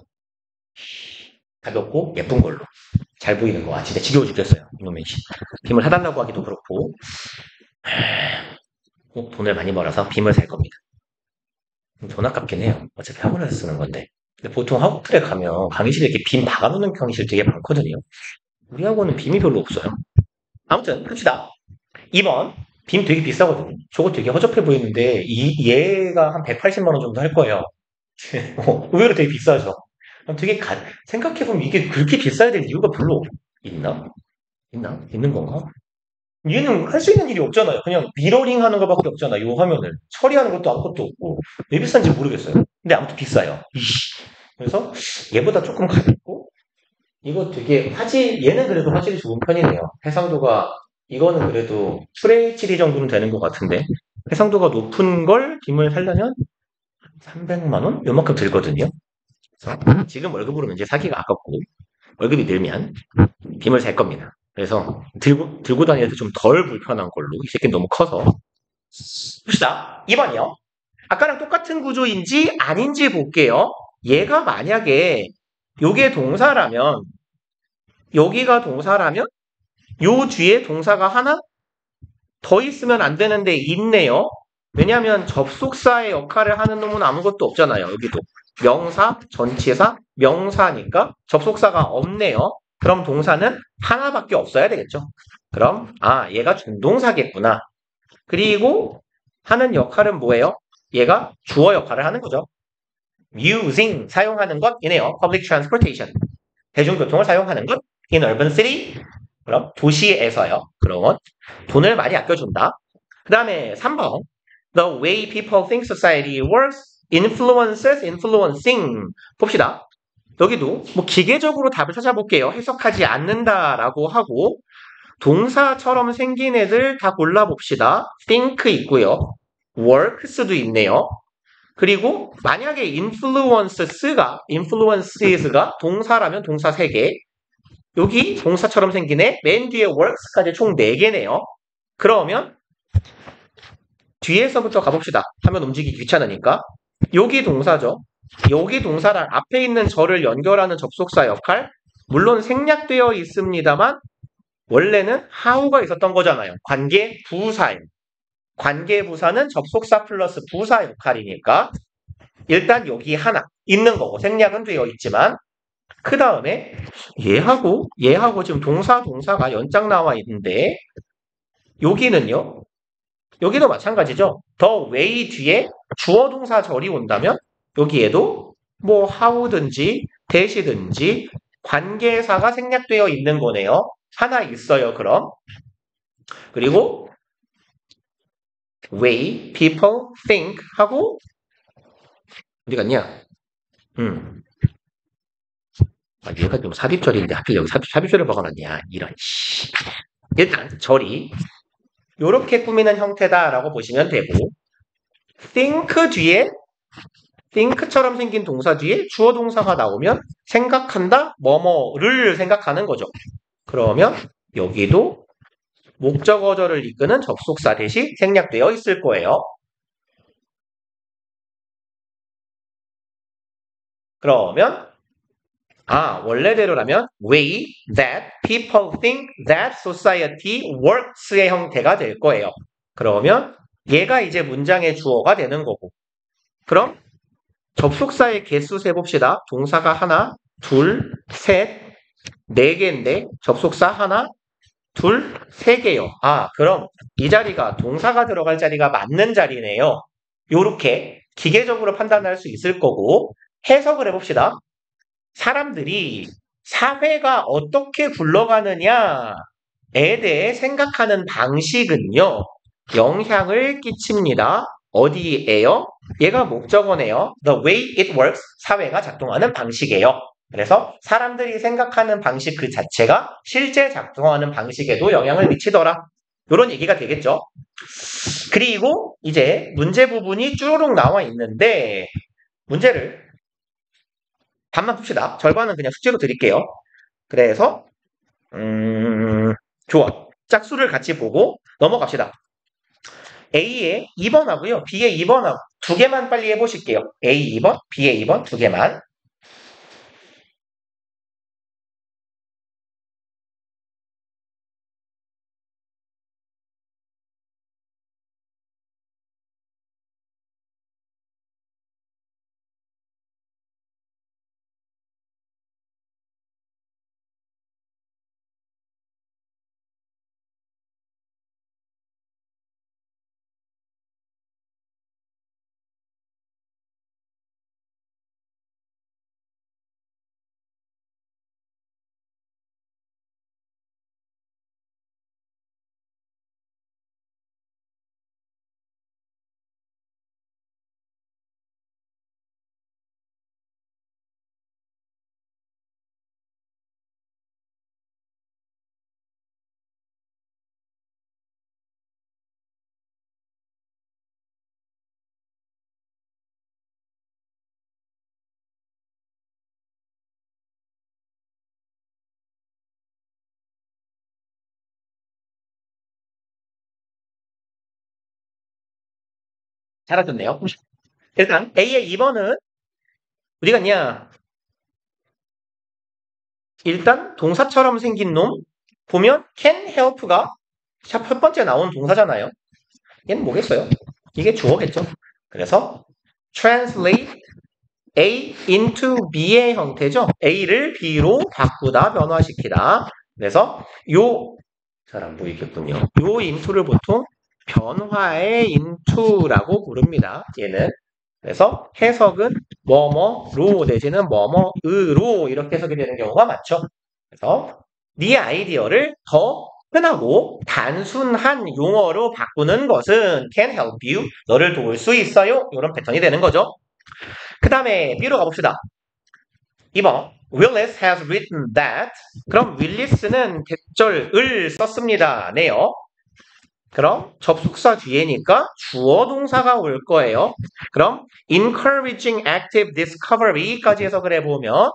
가볍고 예쁜 걸로. 잘 보이는 거. 아, 진짜 지겨워 죽겠어요. 이놈의 씨. 빔을 사달라고 하기도 그렇고 돈을 많이 벌어서 빔을 살 겁니다. 돈 아깝긴 해요. 어차피 학원에서 쓰는 건데. 근데 보통 학원들에 가면 강의실에 이렇게 빔 박아놓는 강의실 되게 많거든요. 우리 학원은 빔이 별로 없어요. 아무튼 합시다. 2번 빔 되게 비싸거든요. 저거 되게 허접해 보이는데 얘가 한 180만 원 정도 할 거예요. 의외로 되게 비싸죠. 되게 생각해보면 이게 그렇게 비싸야 될 이유가 별로 있나? 있나? 있는 건가? 얘는 할 수 있는 일이 없잖아요. 그냥 미러링 하는 것밖에 없잖아, 요 화면을. 처리하는 것도 아무것도 없고. 왜 비싼지 모르겠어요. 근데 아무튼 비싸요. 그래서 얘보다 조금 가볍고, 이거 되게 얘는 그래도 화질이 좋은 편이네요. 해상도가, 이거는 그래도 FHD 정도는 되는 것 같은데, 해상도가 높은 걸 빔을 살려면 300만 원? 요만큼 들거든요. 그래서 지금 월급으로는 이제 사기가 아깝고, 월급이 늘면 빔을 살 겁니다. 그래서 들고 다니는데 좀 덜 불편한 걸로. 이 새끼는 너무 커서. 봅시다. 2번이요. 아까랑 똑같은 구조인지 아닌지 볼게요. 얘가 만약에 요게 동사라면 여기가 동사라면 요 뒤에 동사가 하나 더 있으면 안 되는데 있네요. 왜냐하면 접속사의 역할을 하는 놈은 아무것도 없잖아요. 여기도 명사, 전치사, 명사니까 접속사가 없네요. 그럼 동사는 하나밖에 없어야 되겠죠. 그럼 얘가 준동사겠구나. 그리고 하는 역할은 뭐예요? 얘가 주어 역할을 하는 거죠. using 사용하는 것이네요. public transportation 대중교통을 사용하는 것 in urban city 그럼 도시에서요. 그럼 돈을 많이 아껴준다. 그 다음에 3번 The way people think society works influences influencing 봅시다. 여기도 뭐 기계적으로 답을 찾아볼게요. 해석하지 않는다라고 하고 동사처럼 생긴 애들 다 골라봅시다. think 있고요. works도 있네요. 그리고 만약에 influences가 동사라면 동사 3개 여기 동사처럼 생긴 애 맨 뒤에 works까지 총 4개네요. 그러면 뒤에서부터 가봅시다. 화면 움직이기 귀찮으니까. 여기 동사죠. 여기 동사랑 앞에 있는 저를 연결하는 접속사 역할 물론 생략되어 있습니다만 원래는 how가 있었던 거잖아요. 관계 부사예요. 관계 부사는 접속사 플러스 부사 역할이니까 일단 여기 하나 있는 거고 생략은 되어 있지만 그 다음에 얘하고 지금 동사가 연장 나와 있는데 여기는요. 여기도 마찬가지죠. the way 뒤에 주어 동사 절이 온다면 여기에도 뭐 how든지 that이든지 관계사가 생략되어 있는 거네요. 하나 있어요. 그럼 그리고 way people think 하고 어디 갔냐? 얘가 좀 삽입절인데 하필 여기 삽입절을 박아놨냐? 이런 일단 절이 이렇게 꾸미는 형태다라고 보시면 되고 think 뒤에 think처럼 생긴 동사 뒤에 주어 동사가 나오면 생각한다 뭐뭐를 생각하는 거죠. 그러면 여기도 목적어절을 이끄는 접속사 대시 생략되어 있을 거예요. 그러면 원래대로라면 way that people think that society works의 형태가 될 거예요. 그러면 얘가 이제 문장의 주어가 되는 거고 그럼 접속사의 개수 세봅시다. 동사가 하나, 둘, 셋, 4개인데 접속사 하나, 둘, 3개요. 그럼 이 자리가 동사가 들어갈 자리가 맞는 자리네요. 요렇게 기계적으로 판단할 수 있을 거고 해석을 해봅시다. 사람들이 사회가 어떻게 굴러가느냐에 대해 생각하는 방식은요, 영향을 끼칩니다. 어디에요? 얘가 목적어네요. The way it works, 사회가 작동하는 방식이에요. 그래서 사람들이 생각하는 방식 그 자체가 실제 작동하는 방식에도 영향을 미치더라. 이런 얘기가 되겠죠. 그리고 이제 문제 부분이 쭈루룩 나와 있는데 문제를 반만 풉시다. 절반은 그냥 숙제로 드릴게요. 그래서 좋아. 짝수를 같이 보고 넘어갑시다. A의 2번하고요. B의 2번하고 두 개만 빨리 해보실게요. A 2번, B의 2번 두 개만. 잘하셨네요. 일단 A의 2번은 우리가 그냥 일단 동사처럼 생긴 놈 보면 can help가 첫 번째 나온 동사잖아요. 얘는 뭐겠어요? 이게 주어겠죠. 그래서 translate A into B의 형태죠. A를 B로 바꾸다, 변화시키다. 그래서 잘 안 보이겠군요. 요 into를 보통 변화의 into라고 부릅니다. 얘는. 그래서 해석은 뭐뭐로 내지는 뭐뭐으로 이렇게 해석이 되는 경우가 많죠. 그래서 네 아이디어를 더 흔하고 단순한 용어로 바꾸는 것은 can help you, 너를 도울 수 있어요. 이런 패턴이 되는 거죠. 그 다음에 B로 가봅시다. 2번 Willis has written that. 그럼 윌리스는 대절을 썼습니다. 네요. 그럼 접속사 뒤에니까 주어 동사가 올 거예요. 그럼 encouraging active discovery까지 해석을 해보면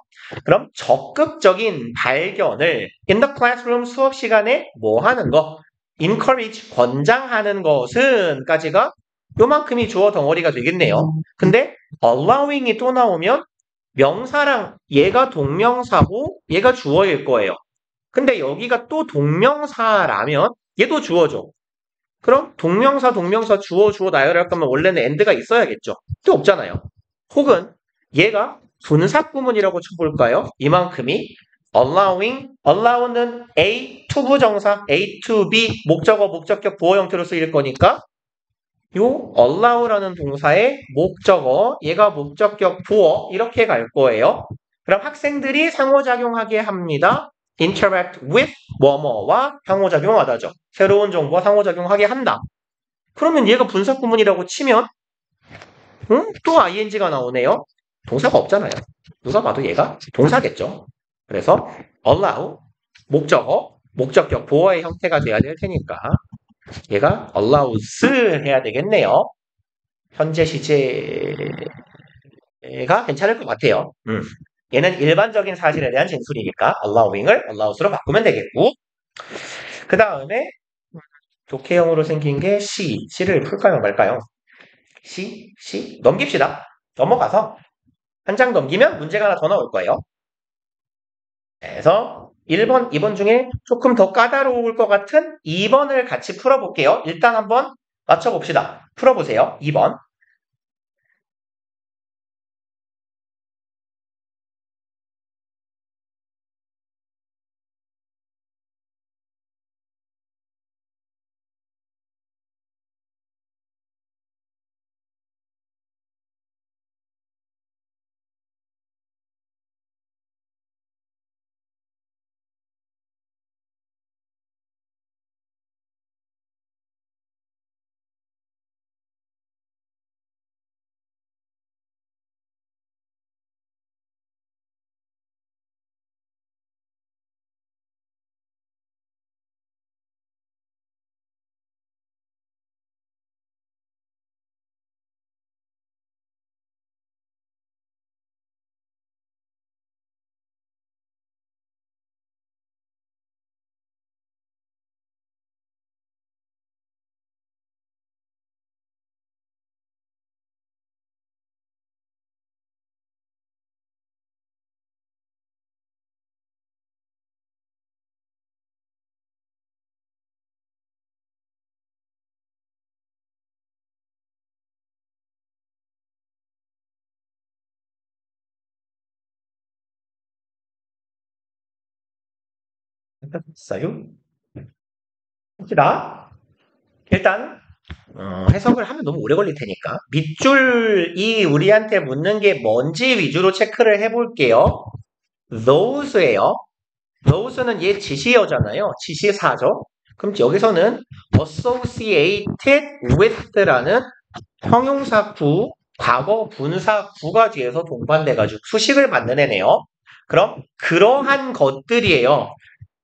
그럼 적극적인 발견을 in the classroom 수업 시간에 뭐 하는 거? encourage 권장하는 것은까지가 요만큼이 주어 덩어리가 되겠네요. 근데 allowing이 또 나오면 명사랑 얘가 동명사고 얘가 주어일 거예요. 근데 여기가 또 동명사라면 얘도 주어죠. 그럼 동명사 주어 나열할 거면 원래는 and가 있어야겠죠. 또 없잖아요. 혹은 얘가 분사 구문이라고 쳐볼까요? 이만큼이 allow는 A to 부정사, A to B 목적어, 목적격, 부어 형태로 쓰일 거니까 요 allow라는 동사의 목적어, 얘가 목적격, 부어 이렇게 갈 거예요. 그럼 학생들이 상호작용하게 합니다. interact with 뭐뭐와 상호작용하다죠. 새로운 정보와 상호작용하게 한다. 그러면 얘가 분사구문이라고 치면 또 ing가 나오네요. 동사가 없잖아요. 누가 봐도 얘가 동사겠죠. 그래서 allow, 목적어, 목적격, 보어의 형태가 돼야 될 테니까 얘가 allows 해야 되겠네요. 현재 시제가 괜찮을 것 같아요. 얘는 일반적인 사실에 대한 진술이니까 allowing을 allows로 바꾸면 되겠고 그 다음에 독해형으로 생긴 게 C를 풀까요 말까요? C 넘깁시다. 넘어가서 한 장 넘기면 문제가 하나 더 나올 거예요. 그래서 1번, 2번 중에 조금 더 까다로울 것 같은 2번을 같이 풀어볼게요. 일단 한번 맞춰봅시다. 풀어보세요. 2번. 있어요? 봅시다. 일단 해석을 하면 너무 오래 걸릴 테니까 밑줄이 우리한테 묻는 게 뭔지 위주로 체크를 해볼게요. those예요. those는 얘 지시어잖아요. 지시사죠. 그럼 여기서는 associated with라는 형용사 구, 과거 분사 구가 뒤에서 동반돼가지고 수식을 만든 애네요. 그럼 그러한 것들이에요.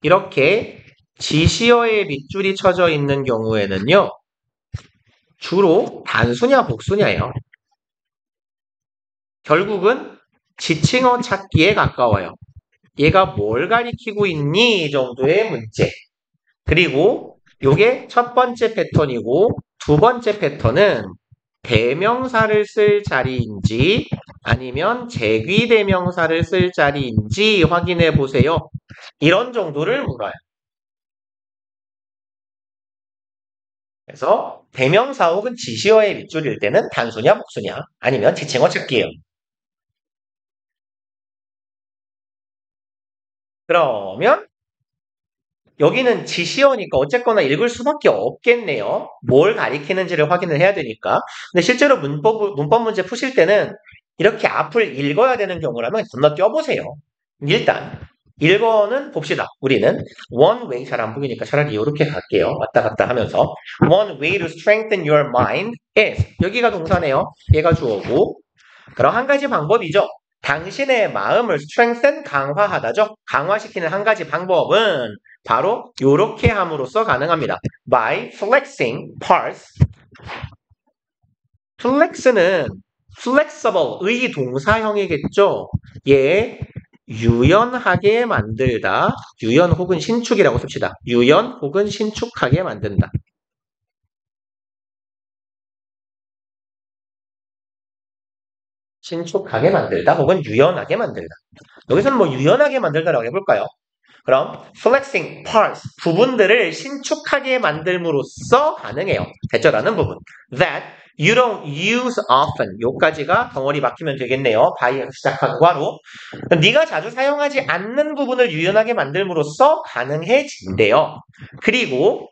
이렇게 지시어에 밑줄이 쳐져 있는 경우에는요. 주로 단수냐 복수냐예요. 결국은 지칭어 찾기에 가까워요. 얘가 뭘 가리키고 있니 정도의 문제. 그리고 요게 첫 번째 패턴이고 두 번째 패턴은 대명사를 쓸 자리인지 아니면 제귀대명사를 쓸 자리인지 확인해 보세요. 이런 정도를 물어요. 그래서 대명사 혹은 지시어의 밑줄일 때는 단수냐 복수냐 아니면 지칭어 찾기예요. 그러면 여기는 지시어니까 어쨌거나 읽을 수밖에 없겠네요. 뭘 가리키는지를 확인을 해야 되니까. 근데 실제로 문법 문제 푸실 때는 이렇게 앞을 읽어야 되는 경우라면 건너뛰어보세요. 일단 1번은 봅시다. 우리는 one way 잘 안 보이니까 차라리 이렇게 갈게요. 왔다 갔다 하면서 one way to strengthen your mind is 여기가 동사네요. 얘가 주어고 그럼 한 가지 방법이죠. 당신의 마음을 strengthen 강화하다죠. 강화시키는 한 가지 방법은 바로 이렇게 함으로써 가능합니다. By flexing parts. flex는 flexible의 동사형이겠죠. 얘 유연하게 만들다. 유연 혹은 신축이라고 씁시다. 유연 혹은 신축하게 만든다. 신축하게 만들다 혹은 유연하게 만들다. 여기서는 뭐 유연하게 만들다라고 해볼까요? 그럼 flexing parts 부분들을 신축하게 만들므로써 가능해요. 대절하는 부분. That you don't use often. 요까지가 덩어리 막히면 되겠네요. by에서 시작한 과로. 네가 자주 사용하지 않는 부분을 유연하게 만들므로써 가능해진대요. 그리고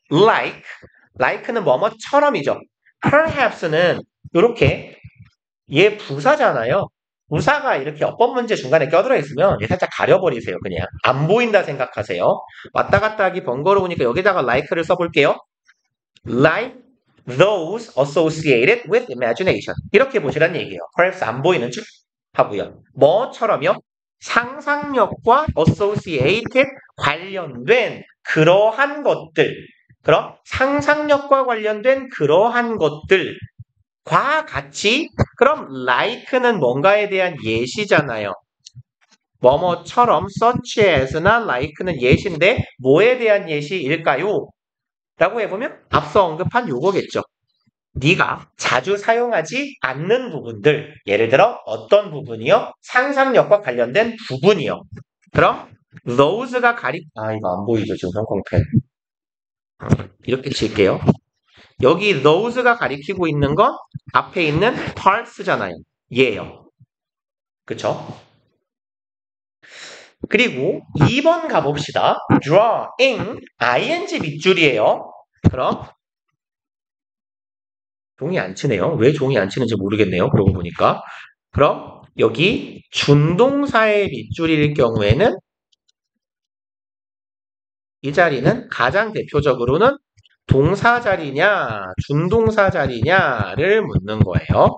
like는 뭐뭐처럼이죠. perhaps는 이렇게 얘 부사잖아요. 부사가 이렇게 어법 문제 중간에 껴들어 있으면 얘 살짝 가려버리세요. 그냥 안 보인다 생각하세요. 왔다 갔다 하기 번거로우니까 여기다가 like를 써볼게요. Like those associated with imagination. 이렇게 보시란 얘기예요. perhaps 안 보이는 줄 하고요. 뭐처럼요? 상상력과 associated 관련된 그러한 것들. 그럼 상상력과 관련된 그러한 것들 과 같이 그럼 like는 뭔가에 대한 예시잖아요. 뭐뭐처럼 such as나 like는 예시인데 뭐에 대한 예시일까요? 라고 해보면 앞서 언급한 요거겠죠. 네가 자주 사용하지 않는 부분들 예를 들어 어떤 부분이요? 상상력과 관련된 부분이요. 그럼 those가 이거 안 보이죠 지금 형광펜 이렇게 칠게요. 여기 those가 가리키고 있는 건 앞에 있는 parts잖아요. 얘예요. 그쵸? 그리고 2번 가봅시다. drawing, ing 밑줄이에요. 그럼 종이 안 치네요. 왜 종이 안 치는지 모르겠네요. 그러고 보니까. 그럼 여기 준동사의 밑줄일 경우에는 이 자리는 가장 대표적으로는 동사 자리냐, 준동사 자리냐를 묻는 거예요.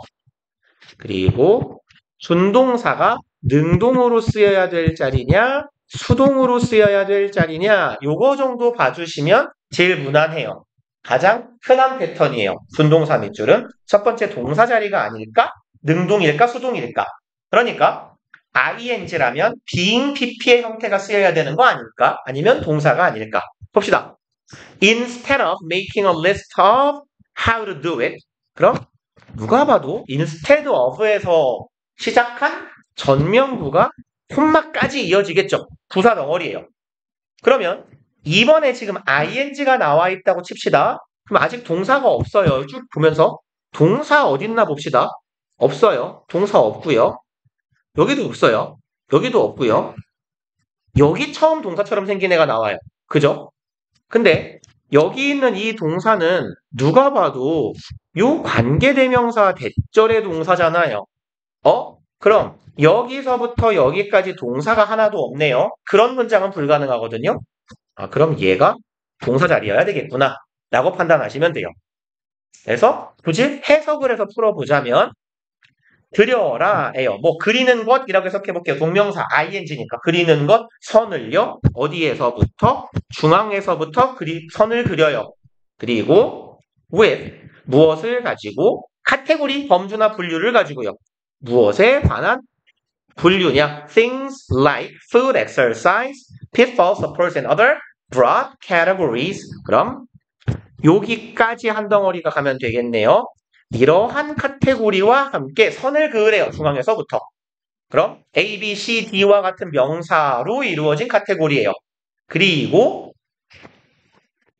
그리고 준동사가 능동으로 쓰여야 될 자리냐, 수동으로 쓰여야 될 자리냐, 요거 정도 봐주시면 제일 무난해요. 가장 흔한 패턴이에요. 준동사 밑줄은 첫 번째 동사 자리가 아닐까? 능동일까? 수동일까? 그러니까 ing라면 being pp의 형태가 쓰여야 되는 거 아닐까? 아니면 동사가 아닐까? 봅시다. Instead of making a list of how to do it. 그럼 누가 봐도 instead of에서 시작한 전명구가 콤마까지 이어지겠죠. 부사 덩어리예요. 그러면 2번에 지금 ing가 나와 있다고 칩시다. 그럼 아직 동사가 없어요. 쭉 보면서 동사 어딨나 봅시다. 없어요. 동사 없고요. 여기도 없어요. 여기도 없고요. 여기 처음 동사처럼 생긴 애가 나와요. 그죠? 근데 여기 있는 이 동사는 누가 봐도 요 관계대명사 대절의 동사잖아요. 그럼 여기서부터 여기까지 동사가 하나도 없네요. 그런 문장은 불가능하거든요. 그럼 얘가 동사 자리여야 되겠구나 라고 판단하시면 돼요. 그래서 굳이 해석을 해서 풀어보자면 그려라 에요. 뭐 그리는 것이라고 해석해 볼게요. 동명사 ing니까 그리는 것 선을요. 어디에서부터? 중앙에서부터 선을 그려요. 그리고 with 무엇을 가지고 카테고리 범주나 분류를 가지고요. 무엇에 관한 분류냐? Things like food, exercise, pitfalls, supports, and other broad categories. 그럼 여기까지 한 덩어리가 가면 되겠네요. 이러한 카테고리와 함께 선을 그으래요. 중앙에서부터. 그럼 A, B, C, D와 같은 명사로 이루어진 카테고리예요. 그리고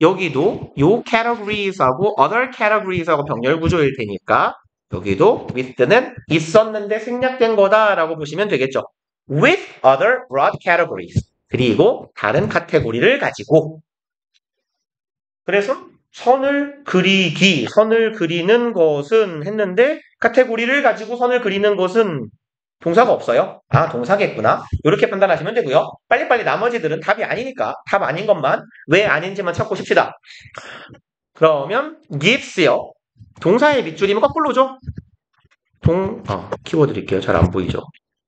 여기도 요 categories하고 other categories하고 병렬 구조일 테니까 여기도 with는 있었는데 생략된 거다라고 보시면 되겠죠. with other broad categories. 그리고 다른 카테고리를 가지고 그래서 선을 그리는 것은 했는데 카테고리를 가지고 선을 그리는 것은 동사가 없어요. 동사겠구나. 이렇게 판단하시면 되고요. 빨리빨리 나머지들은 답이 아니니까 답 아닌 것만 왜 아닌지만 찾고 싶시다. 그러면 gives요. 동사의 밑줄이면 거꾸로죠. 키워 드릴게요. 잘 안 보이죠.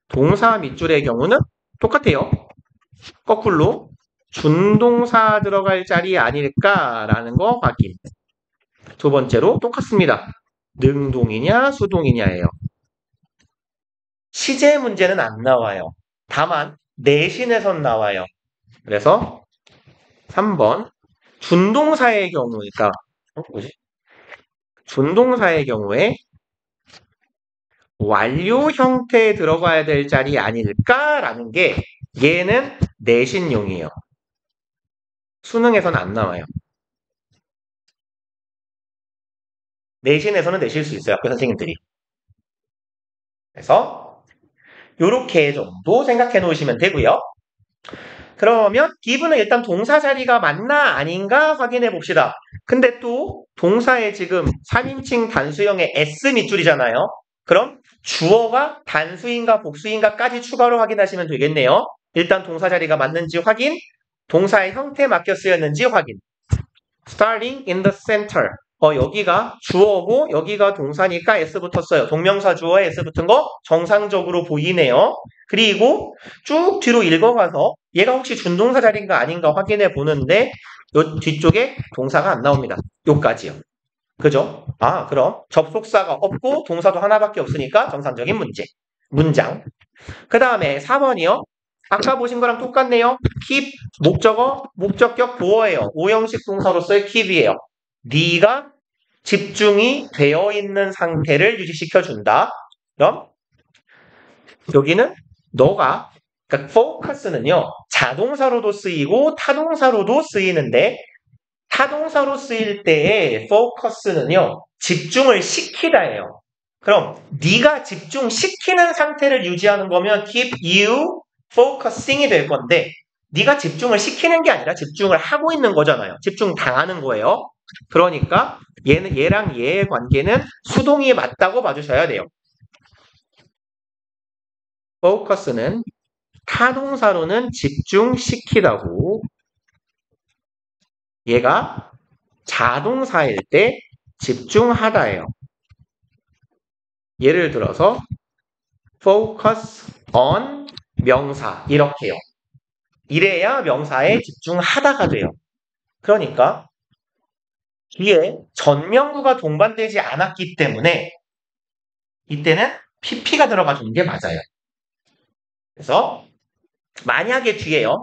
동사 밑줄의 경우는 똑같아요. 거꾸로 준동사 들어갈 자리 아닐까라는 거 확인. 두 번째로 똑같습니다. 능동이냐 수동이냐예요. 시제 문제는 안 나와요. 다만 내신에선 나와요. 그래서 3번 준동사의 경우 그러니까 준동사의 경우에 완료 형태에 들어가야 될 자리 아닐까라는 게 얘는 내신용이에요. 수능에서는 안 나와요. 내신에서는 내실 수 있어요. 학교 선생님들이. 그래서 이렇게 정도 생각해 놓으시면 되고요. 그러면 give는 일단 동사 자리가 맞나 아닌가 확인해 봅시다. 근데 또 동사에 지금 3인칭 단수형의 S 밑줄이잖아요. 그럼 주어가 단수인가 복수인가까지 추가로 확인하시면 되겠네요. 일단 동사 자리가 맞는지 확인, 동사의 형태에 맡겨 쓰였는지 확인. Starting in the center. 여기가 주어고 여기가 동사니까 S 붙었어요. 동명사 주어에 S 붙은 거 정상적으로 보이네요. 그리고 쭉 뒤로 읽어가서 얘가 혹시 준동사 자리인가 아닌가 확인해 보는데 요 뒤쪽에 동사가 안 나옵니다. 요까지요. 그죠? 그럼 접속사가 없고 동사도 하나밖에 없으니까 정상적인 문장. 그 다음에 4번이요. 아까 보신 거랑 똑같네요. keep 목적어, 목적격 보어예요. 오형식 동사로서의 keep이에요. 네가 집중이 되어 있는 상태를 유지시켜준다. 그럼 여기는 너가 그러니까 focus는요. 자동사로도 쓰이고 타동사로도 쓰이는데 타동사로 쓰일 때의 focus는요. 집중을 시키다예요. 그럼 네가 집중시키는 상태를 유지하는 거면 keep you focusing이 될 건데 네가 집중을 시키는 게 아니라 집중을 하고 있는 거잖아요. 집중 당하는 거예요. 그러니까 얘랑 얘의 관계는 수동이 맞다고 봐주셔야 돼요. focus는 타동사로는 집중시키다고 얘가 자동사일 때 집중하다예요. 예를 들어서 focus on 명사 이렇게요. 이래야 명사에 집중하다가 돼요. 그러니까 뒤에 전명구가 동반되지 않았기 때문에 이때는 pp가 들어가 주는 게 맞아요. 그래서 만약에 뒤에요.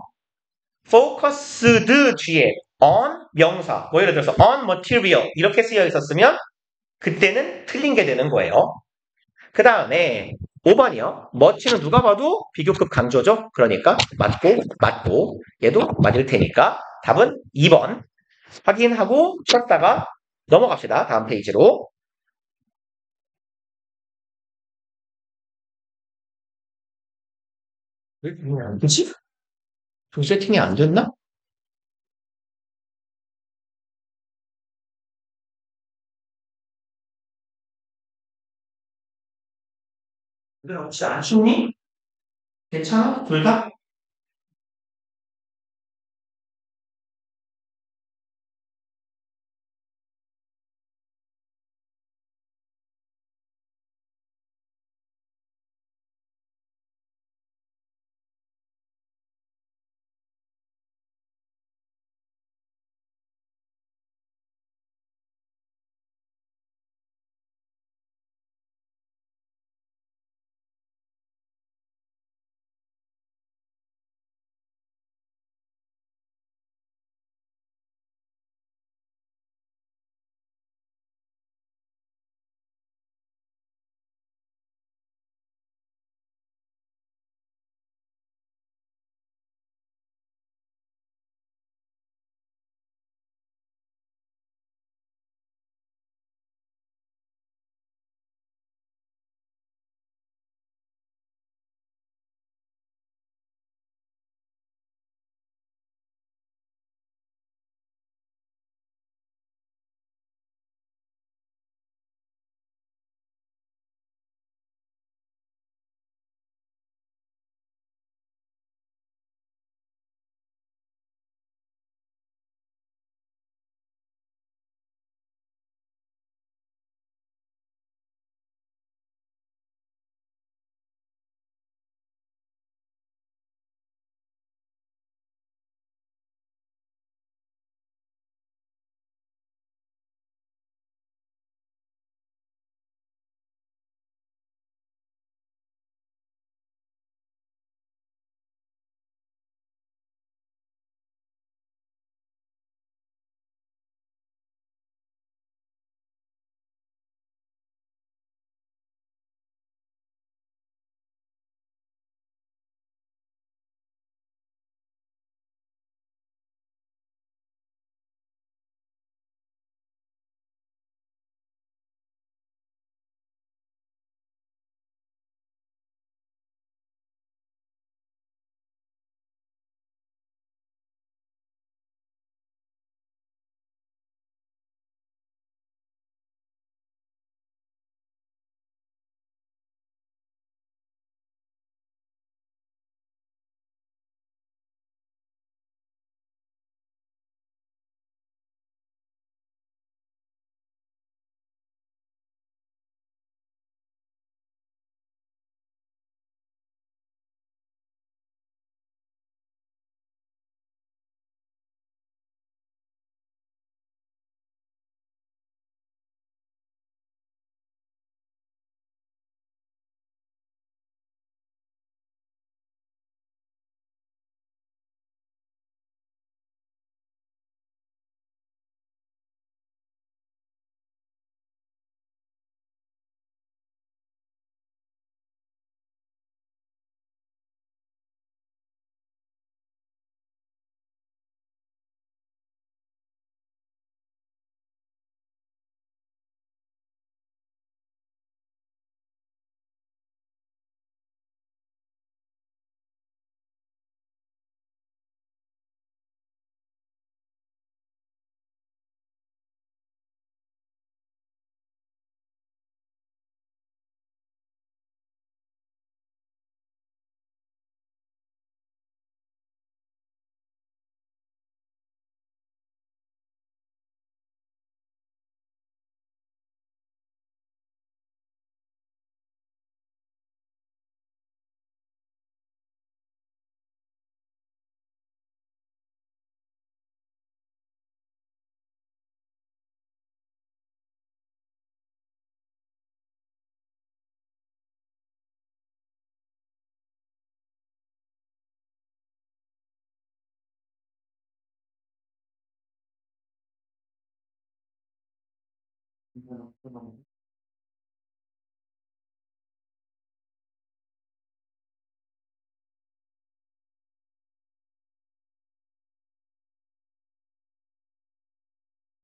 focused 뒤에 on 명사 뭐 예를 들어서 on material 이렇게 쓰여 있었으면 그때는 틀린 게 되는 거예요. 그 다음에 5번이요. much는 누가 봐도 비교급 강조죠. 그러니까 맞고 얘도 맞을 테니까 답은 2번 확인하고 쉬었다가 넘어갑시다. 다음 페이지로. 왜 안 되지? 좀 세팅이 안 됐나? 혹시 안 춥니? 괜찮아? 둘 다?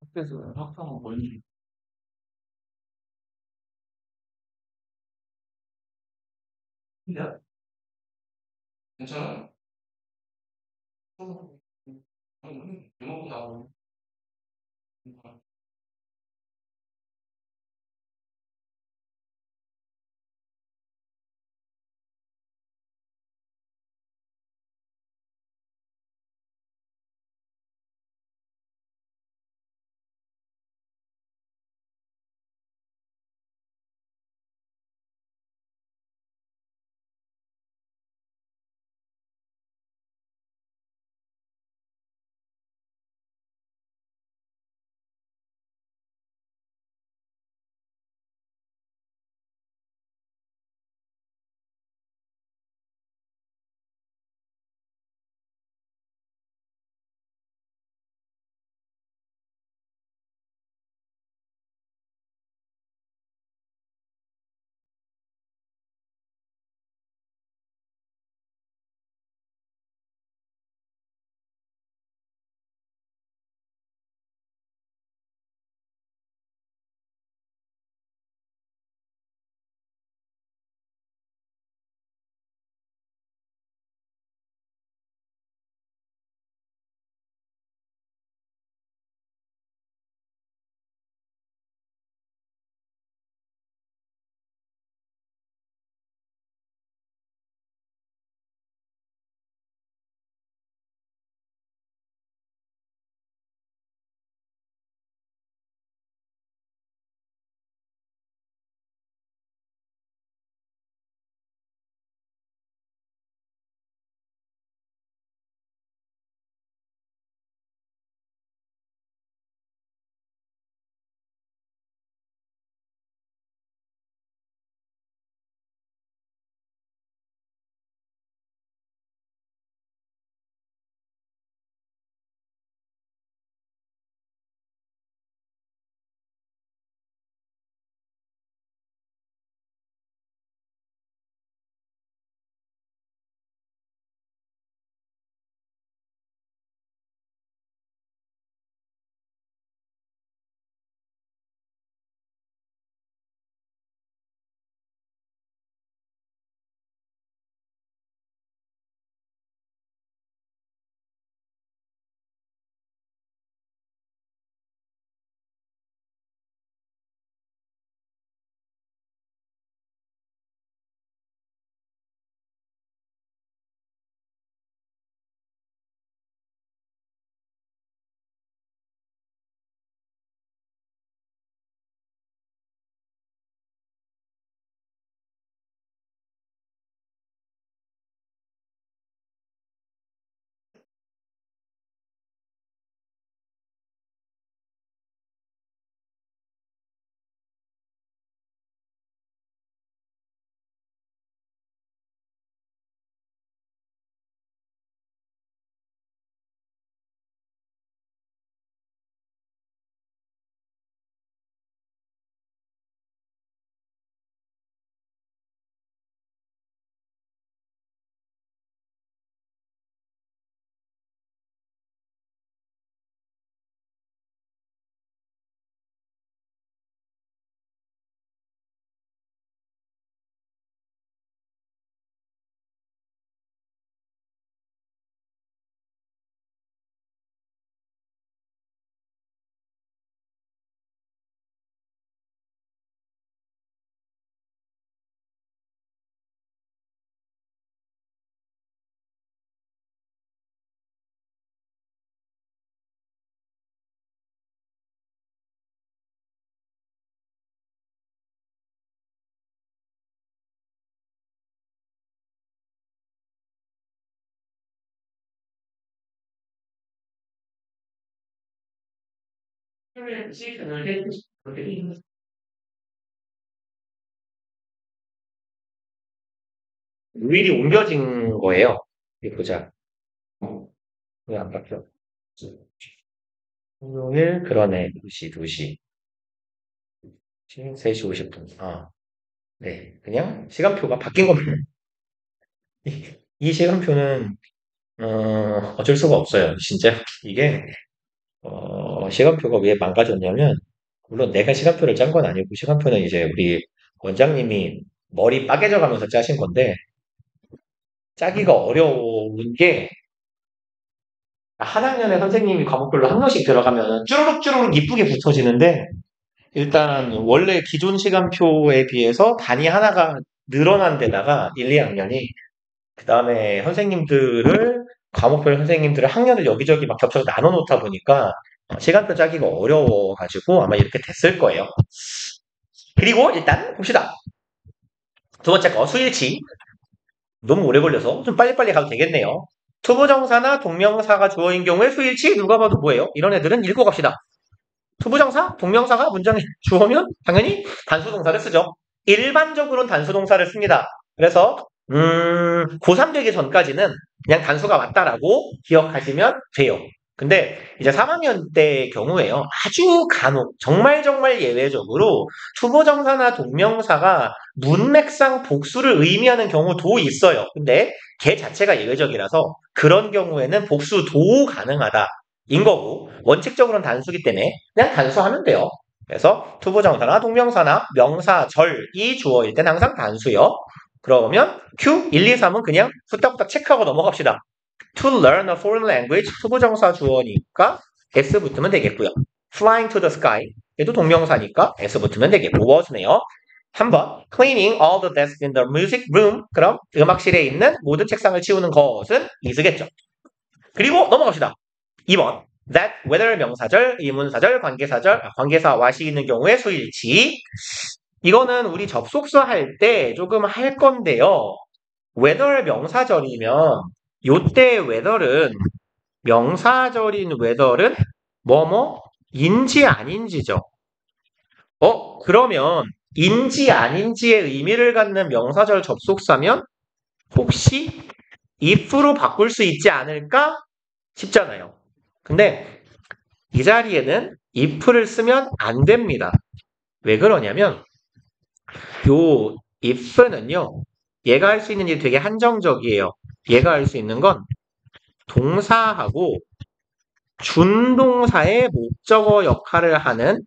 학교에서 학생은 뭔지. 괜찮아? 영어보다 요일이 옮겨진 거예요. 여기 보자. 왜 안 바뀌어? 금요일, 그러네. 2시. 3시 50분. 아, 네. 그냥 시간표가 바뀐 겁니다. 이 시간표는, 어쩔 수가 없어요. 진짜. 이게, 시간표가 왜 망가졌냐면, 물론 내가 시간표를 짠 건 아니고, 시간표는 이제 우리 원장님이 머리 빠개져 가면서 짜신 건데, 짜기가 어려운 게, 한 학년에 선생님이 과목별로 한 명씩 들어가면 쭈루룩 이쁘게 붙어지는데, 일단 원래 기존 시간표에 비해서 단위 하나가 늘어난 데다가 1, 2학년이 그 다음에 선생님들을 과목별 선생님들을 학년을 여기저기 막 겹쳐서 나눠 놓다 보니까 시간표 짜기가 어려워가지고 아마 이렇게 됐을 거예요. 그리고 일단 봅시다. 두 번째 거 수일치. 너무 오래 걸려서 좀 빨리빨리 가도 되겠네요. 투부정사나 동명사가 주어인 경우에 수일치 누가 봐도 뭐예요? 이런 애들은 읽어갑시다. 투부정사, 동명사가 문장에 주어면 당연히 단수동사를 쓰죠. 일반적으로는 단수동사를 씁니다. 그래서 고3 되기 전까지는 그냥 단수가 왔다라고 기억하시면 돼요. 근데 이제 3학년 때 경우에요. 아주 간혹 정말 예외적으로 투부정사나 동명사가 문맥상 복수를 의미하는 경우도 있어요. 근데 걔 자체가 예외적이라서 그런 경우에는 복수도 가능하다. 인 거고 원칙적으로는 단수기 때문에 그냥 단수하면 돼요. 그래서 투부정사나 동명사나 명사, 절이 주어일 땐 항상 단수요. 그러면 Q 1, 2, 3은 그냥 후딱후딱 체크하고 넘어갑시다. To learn a foreign language 투부정사 주어니까 S 붙으면 되겠고요. Flying to the sky 얘도 동명사니까 S 붙으면 되겠고 was네요. 한번 cleaning all the desks in the music room 그럼 음악실에 있는 모든 책상을 치우는 것은 is겠죠. 그리고 넘어갑시다. 2번 that, whether 명사절, 의문사절, 관계사 what이 있는 경우에 수일치. 이거는 우리 접속사 할 때 조금 할 건데요. whether 명사절이면 요때 whether은 명사절인 whether은 뭐뭐인지 아닌지죠. 그러면 인지 아닌지의 의미를 갖는 명사절 접속사면 혹시 if로 바꿀 수 있지 않을까 싶잖아요. 근데 이 자리에는 if를 쓰면 안 됩니다. 왜 그러냐면 요 if는요. 얘가 할 수 있는 일이 되게 한정적이에요. 얘가 할 수 있는 건 동사하고 준동사의 목적어 역할을 하는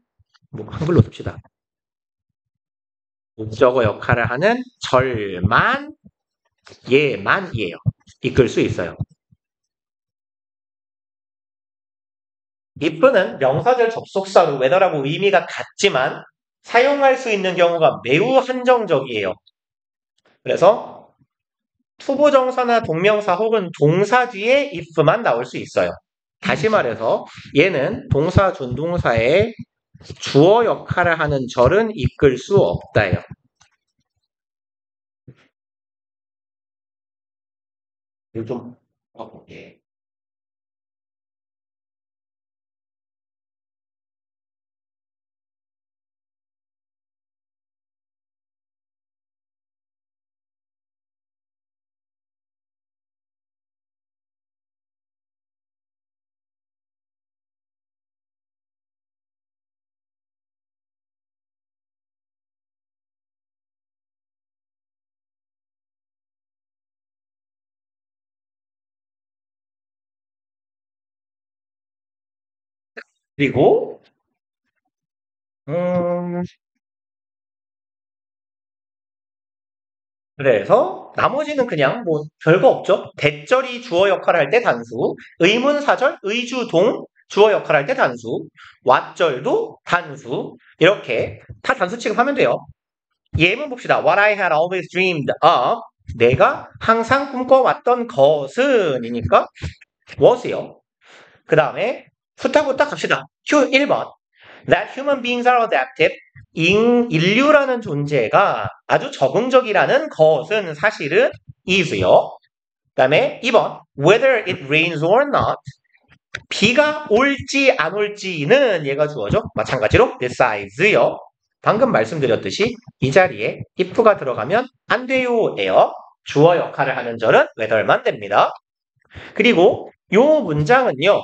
한글로 씁시다. 목적어 역할을 하는 절만 얘만이에요. 이끌 수 있어요. if는 명사절 접속사로 whether라고 의미가 같지만 사용할 수 있는 경우가 매우 한정적이에요. 그래서 투부정사나 동명사 혹은 동사 뒤에 if만 나올 수 있어요. 다시 말해서 얘는 동사 준동사의 주어 역할을 하는 절은 이끌 수 없다예요. 이거 좀 바꿔볼게. 그리고 음, 그래서 나머지는 그냥 뭐 별거 없죠. 대절이 주어 역할을 할 때 단수, 의문사절, 의주동 주어 역할을 할 때 단수, 왓절도 단수 이렇게 다 단수 취급하면 돼요. 예문 봅시다. What I had always dreamed of 내가 항상 꿈꿔왔던 것은 이니까 was이요. 그 다음에 후딱후딱 갑시다. Q 1번 That human beings are adaptive 인류라는 존재가 아주 적응적이라는 것은 사실은 is요. 그 다음에 2번 Whether it rains or not 비가 올지 안 올지는 얘가 주어죠. 마찬가지로 decide요. 방금 말씀드렸듯이 이 자리에 if가 들어가면 안 돼요 에요. 주어 역할을 하는 절은 whether만 됩니다. 그리고 요 문장은요.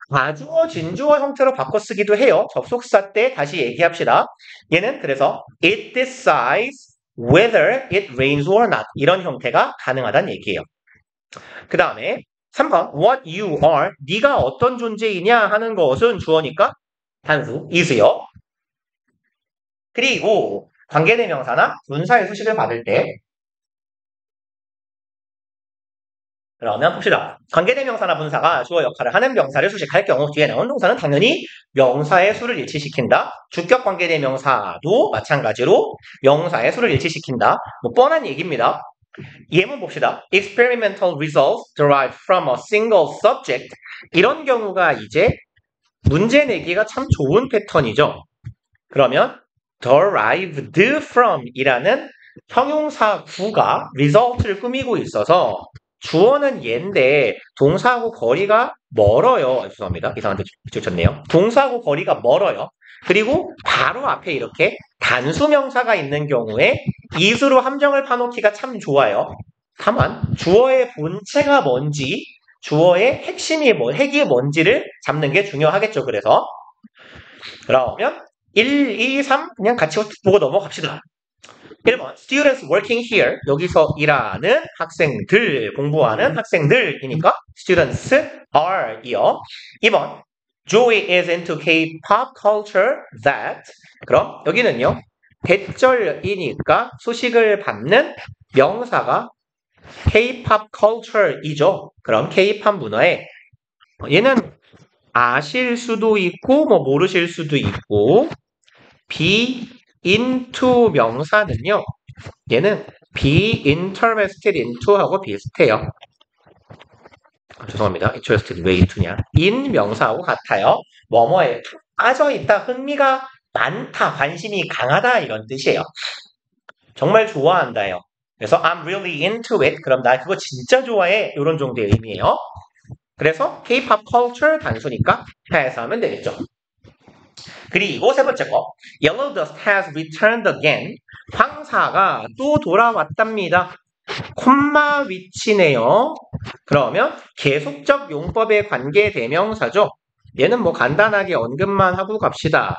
가주어, 진주어 형태로 바꿔 쓰기도 해요. 접속사 때 다시 얘기합시다. 얘는 그래서 it decides whether it rains or not 이런 형태가 가능하다는 얘기예요. 그 다음에 3번 what you are 네가 어떤 존재이냐 하는 것은 주어니까 단수 is요. 그리고 관계대명사나 분사의 수식을 받을 때 그러면 봅시다. 관계대명사나 분사가 주어 역할을 하는 명사를 수식할 경우 뒤에 나온 동사는 당연히 명사의 수를 일치시킨다. 주격 관계대명사도 마찬가지로 명사의 수를 일치시킨다. 뭐 뻔한 얘기입니다. 예문 봅시다. Experimental results derived from a single subject. 이런 경우가 이제 문제 내기가 참 좋은 패턴이죠. 그러면 derived from 이라는 형용사 구가 result를 꾸미고 있어서 주어는 얘인데 동사하고 거리가 멀어요. 죄송합니다. 이상한 데 붙였네요. 동사하고 거리가 멀어요. 그리고 바로 앞에 이렇게 단수명사가 있는 경우에 이수로 함정을 파놓기가 참 좋아요. 다만 주어의 본체가 뭔지 주어의 핵심이 핵이 뭔지를 잡는 게 중요하겠죠. 그래서 그러면 1, 2, 3 그냥 같이 보고 넘어갑시다. 1번 students working here 여기서 일하는 학생들 공부하는 학생들이니까 students are 이요. 2번 Joey is into K-pop culture that 그럼 여기는요 대절이니까 수식을 받는 명사가 K-pop culture이죠. 그럼 K-pop 문화에 얘는 아실 수도 있고 뭐 모르실 수도 있고 be into 명사는요. 얘는 be interested into하고 비슷해요. 죄송합니다. interested 왜 into냐. in 명사하고 같아요. 뭐뭐에 빠져있다, 흥미가 많다, 관심이 강하다 이런 뜻이에요. 정말 좋아한다요. 그래서 I'm really into it. 그럼 나 그거 진짜 좋아해. 이런 정도의 의미예요. 그래서 K-pop culture 단수니까 해서 하면 되겠죠. 그리고 세 번째 거 Yellow dust has returned again. 황사가 또 돌아왔답니다. 콤마 위치네요. 그러면 계속적 용법의 관계 대명사죠. 얘는 뭐 간단하게 언급만 하고 갑시다.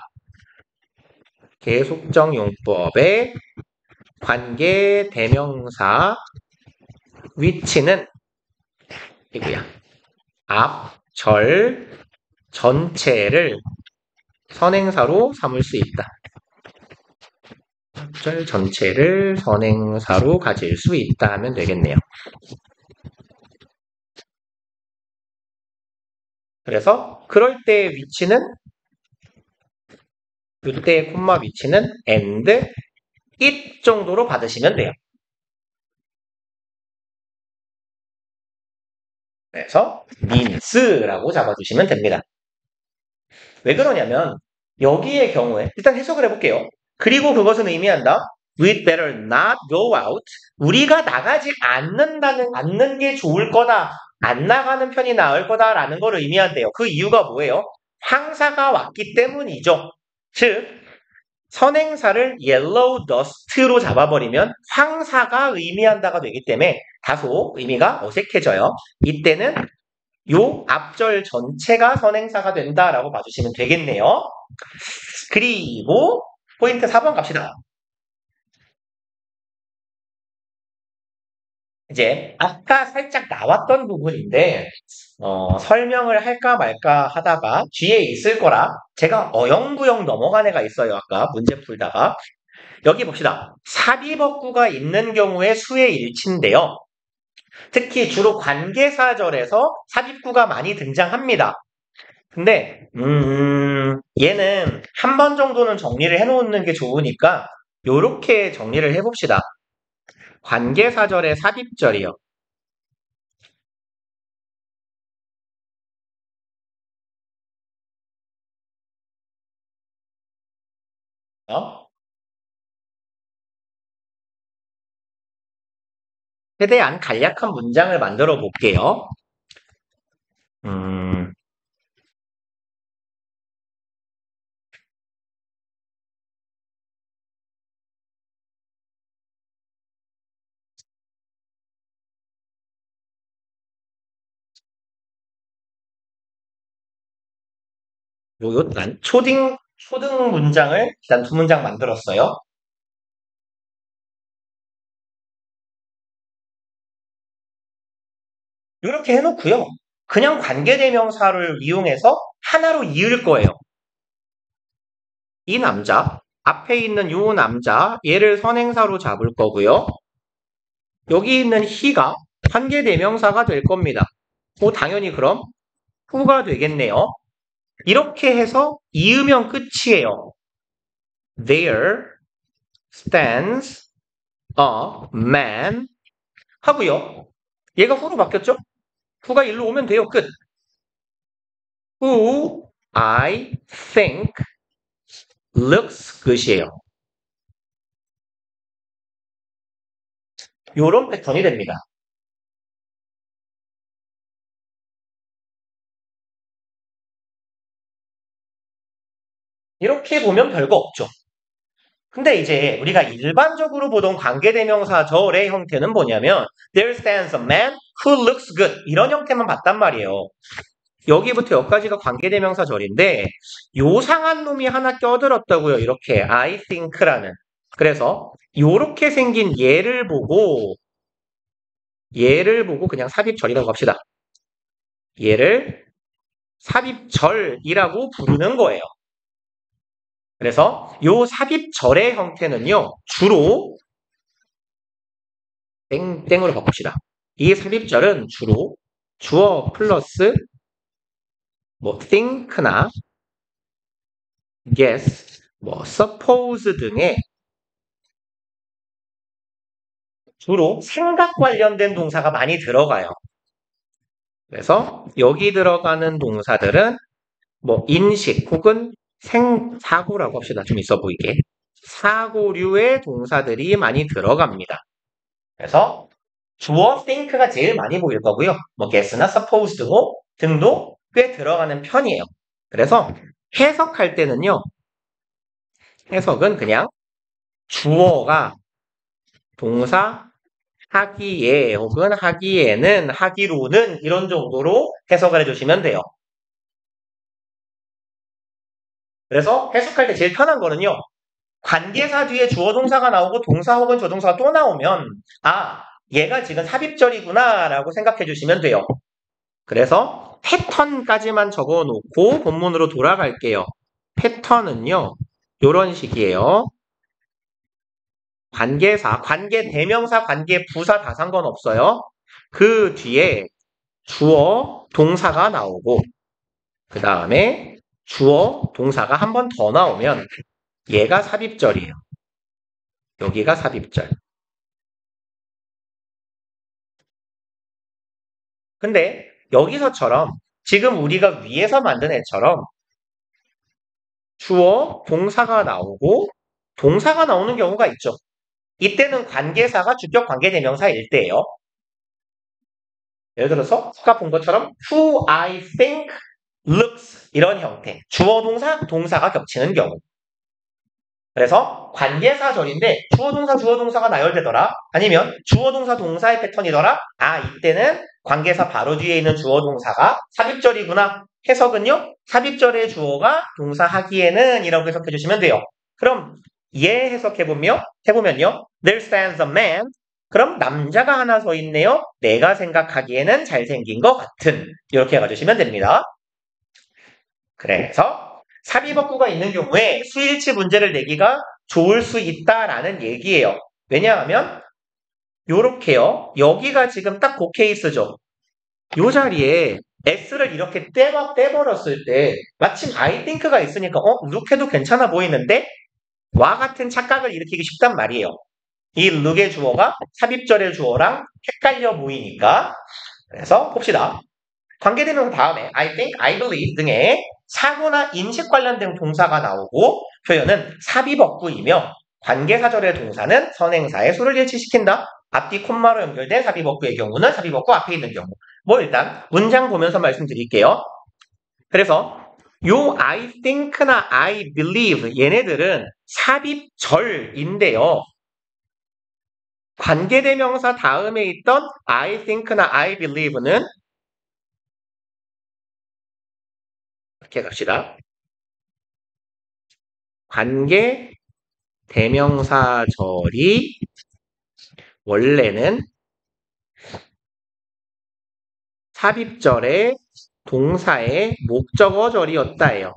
계속적 용법의 관계 대명사 위치는 이거야. 앞, 절, 전체를 선행사로 삼을 수 있다. 절 전체를 선행사로 가질 수 있다 하면 되겠네요. 그래서 그럴 때 위치는 이때의 콤마 위치는 and, it 정도로 받으시면 돼요. 그래서 means라고 잡아주시면 됩니다. 왜 그러냐면 여기의 경우에 일단 해석을 해볼게요. 그리고 그것은 의미한다. We'd better not go out. 우리가 나가지 않는 게 좋을 거다. 안 나가는 편이 나을 거다라는 걸 의미한대요. 그 이유가 뭐예요? 황사가 왔기 때문이죠. 즉 선행사를 yellow dust로 잡아버리면 황사가 의미한다가 되기 때문에 다소 의미가 어색해져요. 이때는 요 앞절 전체가 선행사가 된다라고 봐주시면 되겠네요. 그리고 포인트 4번 갑시다. 이제 아까 살짝 나왔던 부분인데 설명을 할까 말까 하다가 뒤에 있을 거라 제가 어영부영 넘어간 애가 있어요. 아까 문제 풀다가 여기 봅시다. 삽입어구가 있는 경우에 수의 일치인데요. 특히 주로 관계사절에서 삽입구가 많이 등장합니다. 근데 얘는 한 번 정도는 정리를 해놓는 게 좋으니까 요렇게 정리를 해봅시다. 관계사절의 삽입절이요. 최대한 간략한 문장을 만들어 볼게요. 난 초등 문장을 일단 두 문장 만들었어요. 이렇게 해놓고요. 그냥 관계대명사를 이용해서 하나로 이을 거예요. 이 남자, 앞에 있는 요 남자, 얘를 선행사로 잡을 거고요. 여기 있는 he가 관계대명사가 될 겁니다. 당연히 그럼 who가 되겠네요. 이렇게 해서 이으면 끝이에요. There stands a man 하고요. 얘가 who로 바뀌었죠? who가 일로 오면 돼요. 끝. Who I think looks good이에요. 요런 패턴이 됩니다. 이렇게 보면 별거 없죠. 근데 이제 우리가 일반적으로 보던 관계대명사절의 형태는 뭐냐면 There stands a man who looks good 이런 형태만 봤단 말이에요. 여기부터 여기까지가 관계대명사절인데 요상한 놈이 하나 껴들었다고요. 이렇게 I think라는. 그래서 요렇게 생긴 얘를 보고 그냥 삽입절이라고 합시다. 얘를 삽입절이라고 부르는 거예요. 그래서 요 삽입절의 형태는요. 주로 땡으로 바꿉시다. 이 삽입절은 주로 주어 플러스 think나 guess, suppose 등의 주로 생각 관련된 동사가 많이 들어가요. 그래서 여기 들어가는 동사들은 인식 혹은 사고라고 합시다. 좀 있어 보이게. 사고류의 동사들이 많이 들어갑니다. 그래서 주어 think가 제일 많이 보일 거고요. guess나 suppose 등도 꽤 들어가는 편이에요. 그래서 해석할 때는요. 해석은 그냥 주어가 동사 하기에 혹은 하기에는 하기로는 이런 정도로 해석을 해주시면 돼요. 그래서 해석할 때 제일 편한 거는요. 관계사 뒤에 주어 동사가 나오고 동사 혹은 조동사가 또 나오면 얘가 지금 삽입절이구나 라고 생각해 주시면 돼요. 그래서 패턴까지만 적어놓고 본문으로 돌아갈게요. 패턴은요. 이런 식이에요. 관계사, 관계대명사, 관계부사 다 상관없어요. 그 뒤에 주어, 동사가 나오고 그 다음에 주어, 동사가 한 번 더 나오면 얘가 삽입절이에요. 여기가 삽입절. 근데 여기서처럼 지금 우리가 위에서 만든 애처럼 주어, 동사가 나오고 동사가 나오는 경우가 있죠. 이때는 관계사가 주격 관계대명사일 때예요. 예를 들어서 아까 본 것처럼 who I think looks 이런 형태. 주어, 동사, 동사가 겹치는 경우. 그래서 관계사절인데 주어, 동사, 주어, 동사가 나열되더라. 아니면 주어, 동사, 동사의 패턴이더라. 이때는 관계사 바로 뒤에 있는 주어, 동사가 삽입절이구나. 해석은요. 삽입절의 주어가 동사 하기에는 이라고 해석해 주시면 돼요. 그럼 얘 해석해보면요. There stands a man. 그럼 남자가 하나 서 있네요. 내가 생각하기에는 잘생긴 것 같은. 이렇게 해가주시면 됩니다. 그래서 삽입어구가 있는 경우에 수일치 문제를 내기가 좋을 수 있다라는 얘기예요. 왜냐하면 요렇게요. 여기가 지금 딱 그 케이스죠. 요 자리에 S를 이렇게 떼버렸을 때 마침 I think가 있으니까 이렇게도 괜찮아 보이는데 와 같은 착각을 일으키기 쉽단 말이에요. 이 look의 주어가 삽입절의 주어랑 헷갈려 보이니까 그래서 봅시다. 관계대명사 다음에 I think, I believe 등의 사고나 인식 관련된 동사가 나오고 표현은 삽입어구이며 관계사절의 동사는 선행사의 수를 일치시킨다. 앞뒤 콤마로 연결된 삽입어구의 경우는 삽입어구 앞에 있는 경우. 일단 문장 보면서 말씀드릴게요. 그래서 요 I think나 I believe 얘네들은 삽입절인데요. 관계대명사 다음에 있던 I think나 I believe는 이렇게 갑시다. 관계 대명사절이 원래는 삽입절의 동사의 목적어절이었다예요.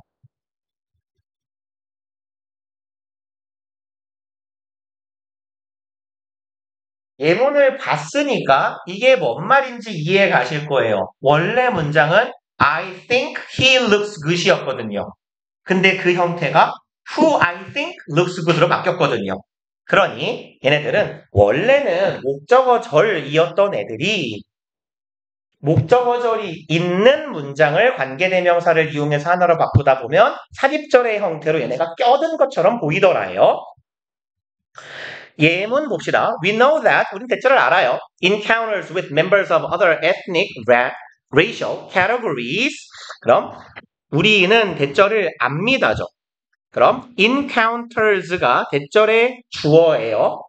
예문을 봤으니까 이게 뭔 말인지 이해 가실 거예요. 원래 문장은 I think he looks good이었거든요. 근데 그 형태가 who I think looks good으로 바뀌었거든요. 그러니 얘네들은 원래는 목적어절이었던 애들이 목적어절이 있는 문장을 관계대명사를 이용해서 하나로 바꾸다 보면 삽입절의 형태로 얘네가 껴든 것처럼 보이더라요. 예문 봅시다. We know that, 우린 대체를 알아요. Encounters with members of other ethnic, racial categories. 그럼 우리는 대절을 압니다죠. 그럼 encounters가 대절의 주어예요.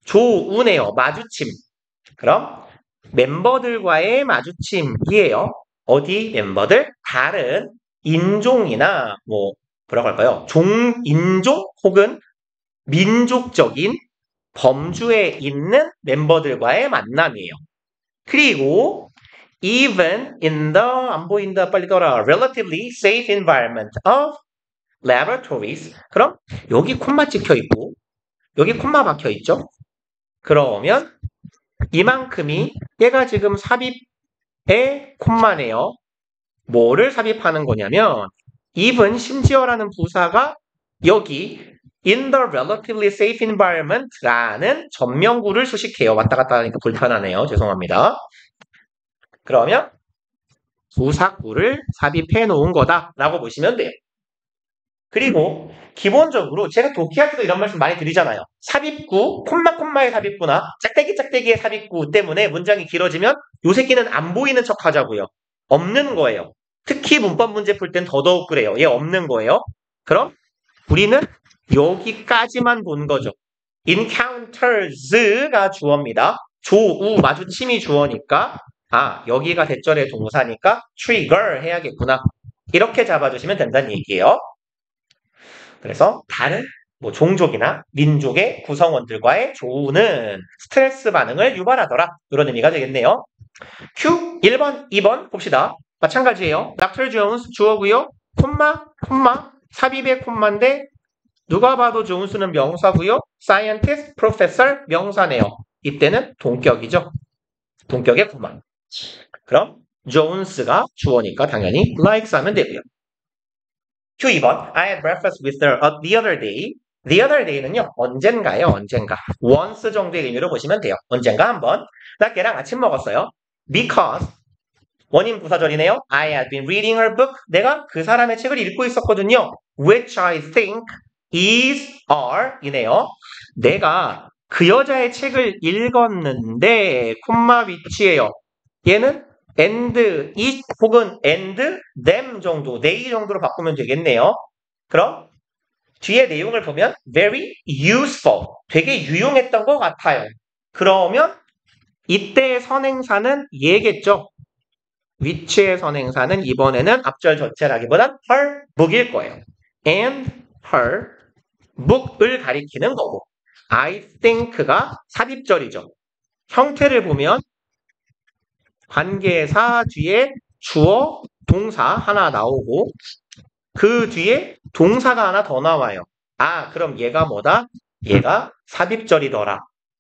조우네요. 마주침. 그럼 멤버들과의 마주침이에요. 어디 멤버들? 다른 인종이나 뭐라고 할까요? 인종 혹은 민족적인 범주에 있는 멤버들과의 만남이에요. 그리고 even in the 안 보인다 빨리 떠라 relatively safe environment of laboratories. 그럼 여기 콤마 찍혀 있고 여기 콤마 박혀 있죠. 그러면 이만큼이 얘가 지금 삽입의 콤마네요. 뭐를 삽입하는 거냐면 even 심지어라는 부사가 여기 in the relatively safe environment라는 전명구를 수식해요. 왔다 갔다 하니까 불편하네요. 죄송합니다. 그러면 부사구를 삽입해 놓은 거다라고 보시면 돼요. 그리고 기본적으로 제가 독해할 때도 이런 말씀 많이 드리잖아요. 삽입구, 콤마의 삽입구나 짝대기의 삽입구 때문에 문장이 길어지면 요 새끼는 안 보이는 척 하자고요. 없는 거예요. 특히 문법 문제 풀 땐 더더욱 그래요. 얘 없는 거예요. 그럼 우리는 여기까지만 본 거죠. encounters가 주어입니다. 조우 마주침이 주어니까 여기가 대절의 동사니까 trigger 해야겠구나. 이렇게 잡아주시면 된다는 얘기예요. 그래서 다른 종족이나 민족의 구성원들과의 조우는 스트레스 반응을 유발하더라. 이런 의미가 되겠네요. Q 1번, 2번 봅시다. 마찬가지예요. Dr. Jones 주어고요. 콤마 삽입의 콤마인데 누가 봐도 존스는 명사고요. Scientist, Professor 명사네요. 이때는 동격이죠. 동격의 콤마. 그럼 존스가 주어니까 당연히 likes 하면 되고요. Q 2번 I had breakfast with her the other day. The other day는요. 언젠가요. 언젠가. once 정도의 의미로 보시면 돼요. 언젠가 한번. 나 걔랑 아침 먹었어요. Because 원인 부사절이네요. I had been reading her book. 내가 그 사람의 책을 읽고 있었거든요. Which I think is i네요. 내가 그 여자의 책을 읽었는데 콤마 위치예요. 얘는 and, it 혹은 and, them 정도, they 정도로 바꾸면 되겠네요. 그럼 뒤에 내용을 보면 very useful, 되게 유용했던 것 같아요. 그러면 이때의 선행사는 얘겠죠. which의 선행사는 이번에는 앞절 전체라기보단 her book일 거예요. and her book을 가리키는 거고 I think가 삽입절이죠. 형태를 보면 관계사 뒤에 주어, 동사 하나 나오고 그 뒤에 동사가 하나 더 나와요. 그럼 얘가 뭐다? 얘가 삽입절이더라.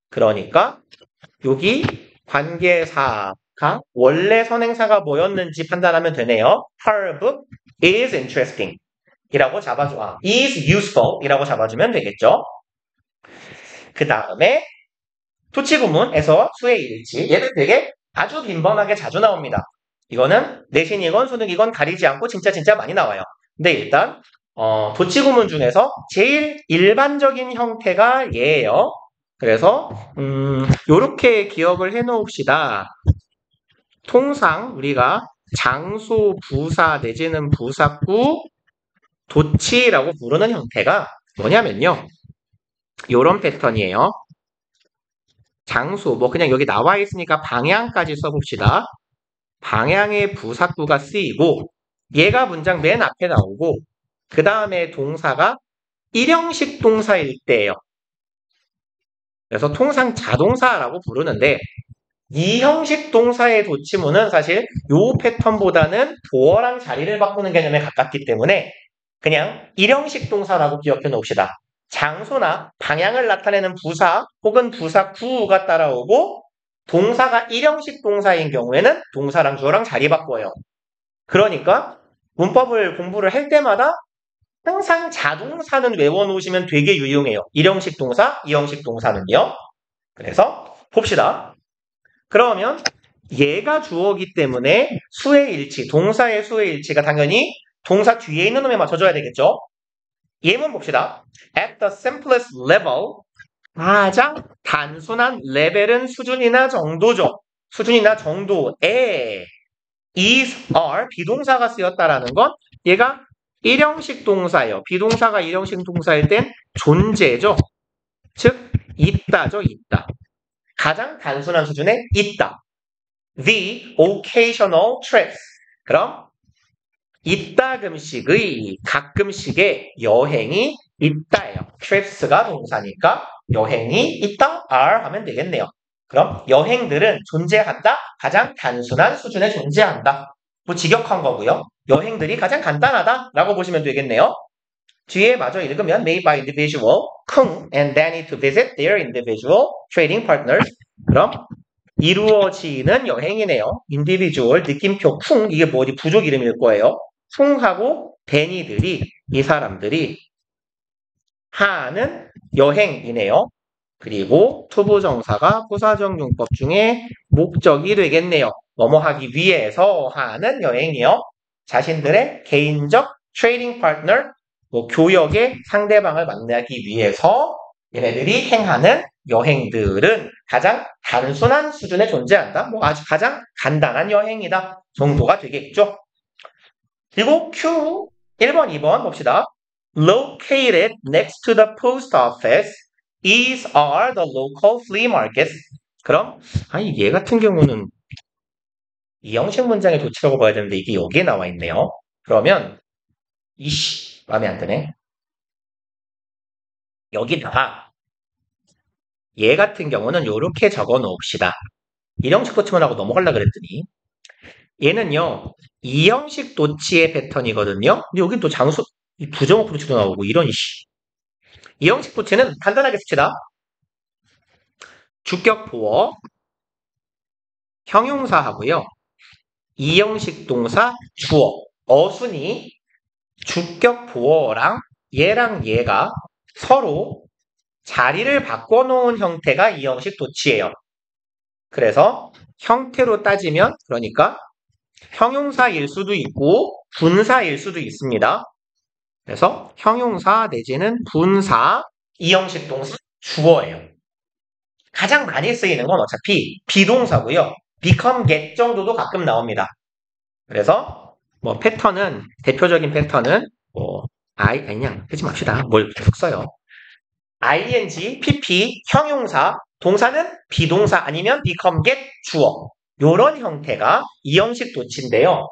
그러니까 여기 관계사가 원래 선행사가 뭐였는지 판단하면 되네요. Her book is interesting 이라고 잡아줘. is useful 이라고 잡아주면 되겠죠. 그 다음에 토치구문에서 수의 일치. 얘는 되게 아주 빈번하게 자주 나옵니다. 이거는 내신이건 수능이건 가리지 않고 진짜 많이 나와요. 근데 일단 도치구문 중에서 제일 일반적인 형태가 얘예요. 그래서 요렇게 기억을 해놓읍시다. 통상 우리가 장소 부사 내지는 부사구 도치라고 부르는 형태가 뭐냐면요. 요런 패턴이에요. 장소, 그냥 여기 나와 있으니까 방향까지 써봅시다. 방향의 부사구가 쓰이고 얘가 문장 맨 앞에 나오고 그 다음에 동사가 1형식 동사일 때예요. 그래서 통상 자동사라고 부르는데 2형식 동사의 도치모는 사실 요 패턴보다는 도어랑 자리를 바꾸는 개념에 가깝기 때문에 그냥 1형식 동사라고 기억해 놓읍시다. 장소나 방향을 나타내는 부사 혹은 부사 구가 따라오고 동사가 1형식 동사인 경우에는 동사랑 주어랑 자리 바꿔요. 그러니까 문법을 공부를 할 때마다 항상 자동사는 외워놓으시면 되게 유용해요. 1형식 동사, 2형식 동사는요. 그래서 봅시다. 그러면 얘가 주어기 때문에 수의 일치, 동사의 수의 일치가 당연히 동사 뒤에 있는 놈에 맞춰줘야 되겠죠? 예문 봅시다. At the simplest level, 가장 단순한 레벨은 수준이나 정도죠. 수준이나 정도에 is, are, 비동사가 쓰였다라는 건 얘가 1형식 동사예요. 비동사가 1형식 동사일 땐 존재죠. 즉, 있다죠, 있다. 가장 단순한 수준에 있다. The occasional trips. 그럼 이따금씩의 가끔씩의 여행이 있다예요. trips가 동사니까 여행이 있다 are 하면 되겠네요. 그럼 여행들은 존재한다. 가장 단순한 수준에 존재한다. 뭐 직역한 거고요. 여행들이 가장 간단하다라고 보시면 되겠네요. 뒤에 마저 읽으면 made by individual, Kung and Danny to visit their individual trading partners. 그럼 이루어지는 여행이네요. individual, 느낌표, 쿵, 이게 뭐 어디 부족 이름일 거예요. 쿵하고 데니들이, 이 사람들이 하는 여행이네요. 그리고 투부정사가 부사적 용법 중에 목적이 되겠네요. 뭐뭐 하기 위해서 하는 여행이요. 자신들의 개인적 트레이딩 파트너, 뭐 교역의 상대방을 만나기 위해서 얘네들이 행하는 여행들은 가장 단순한 수준에 존재한다. 뭐 아주 가장 간단한 여행이다 정도가 되겠죠. 그리고 Q 1번, 2번 봅시다. Located next to the post office is are the local flea markets. 그럼 아니 얘 같은 경우는 이 형식 문장의 도치라고 봐야 되는데 이게 여기에 나와 있네요. 그러면 이씨 마음에 안 드네. 여기다가 얘 같은 경우는 이렇게 적어 놓읍시다. 1형식 도치문하고 넘어가려고 그랬더니 얘는요 2형식 도치의 패턴이거든요. 근데 여긴 또 장수 부정어 도치도 나오고 이런 이씨. 2형식 도치는 간단하게 씁시다. 주격 보어 형용사하고요. 2형식 동사 주어 어순이 주격 보어랑 얘가 서로 자리를 바꿔놓은 형태가 2형식 도치예요. 그래서 형태로 따지면 그러니까 형용사일 수도 있고 분사일 수도 있습니다. 그래서 형용사 내지는 분사 2형식 동사 주어예요. 가장 많이 쓰이는 건 어차피 비동사고요. become, get 정도도 가끔 나옵니다. 그래서 뭐 패턴은 대표적인 패턴은 뭐 그냥 하지 맙시다. 뭘 계속 써요. ing, pp, 형용사, 동사는 비동사 아니면 become, get, 주어. 요런 형태가 2형식 도치인데요.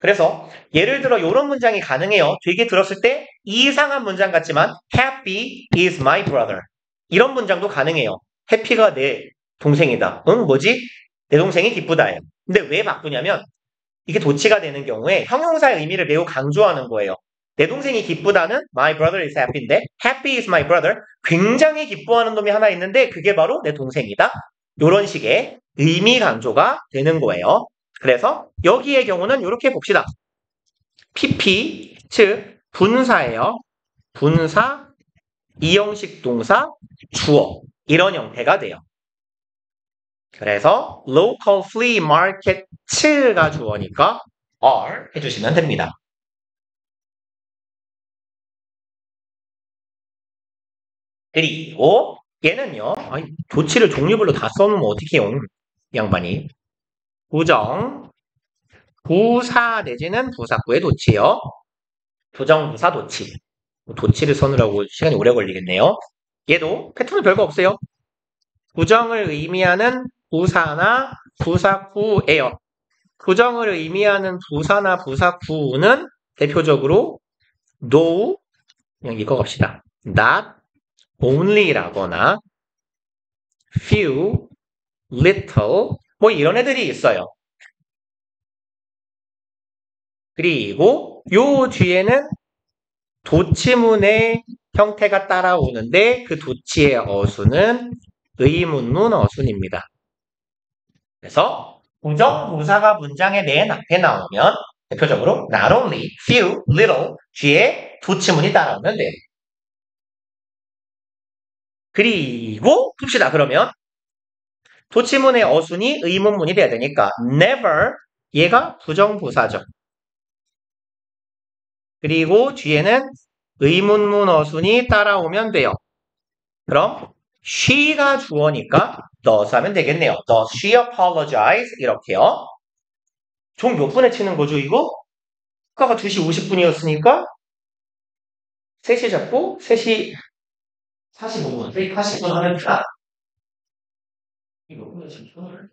그래서 예를 들어 요런 문장이 가능해요. 되게 들었을 때 이상한 문장 같지만 happy is my brother. 이런 문장도 가능해요. 해피가 내 동생이다. 응? 뭐지? 내 동생이 기쁘다예요. 근데 왜 바꾸냐면 이게 도치가 되는 경우에 형용사의 의미를 매우 강조하는 거예요. 내 동생이 기쁘다는 my brother is happy인데 happy is my brother 굉장히 기뻐하는 놈이 하나 있는데 그게 바로 내 동생이다. 이런 식의 의미 강조가 되는 거예요. 그래서 여기의 경우는 이렇게 봅시다. PP 즉 분사예요. 분사 2형식 동사 주어 이런 형태가 돼요. 그래서 local flea market가 주어니까 are 해주시면 됩니다. 그리고 얘는요. 도치를 종류별로 다 써놓으면 어떻게 해요? 양반이. 부정, 부사 내지는 부사구의 도치요. 부정부사 도치. 도치를 써느라고 시간이 오래 걸리겠네요. 얘도 패턴은 별거 없어요. 부정을 의미하는 부사나 부사구예요. 부정을 의미하는 부사나 부사구는 대표적으로 no, 그냥 읽어갑시다. not only라거나 few, little 뭐 이런 애들이 있어요. 그리고 요 뒤에는 도치문의 형태가 따라오는데 그 도치의 어순은 의문문 어순입니다. 그래서 부정부사가 문장의 맨 앞에 나오면 대표적으로 not only, few, little 뒤에 도치문이 따라오면 돼요. 그리고 봅시다. 그러면 도치문의 어순이 의문문이 돼야 되니까 never 얘가 부정부사죠. 그리고 뒤에는 의문문 어순이 따라오면 돼요. 그럼 she가 주어니까 does 하면 되겠네요. Does she apologize? 이렇게요. 총 몇 분에 치는 거죠, 이거? 아까가 2시 50분이었으니까 3시 잡고 3시 45분, 3시 40분 하면 딱 이거 몇 분에 치는 거야?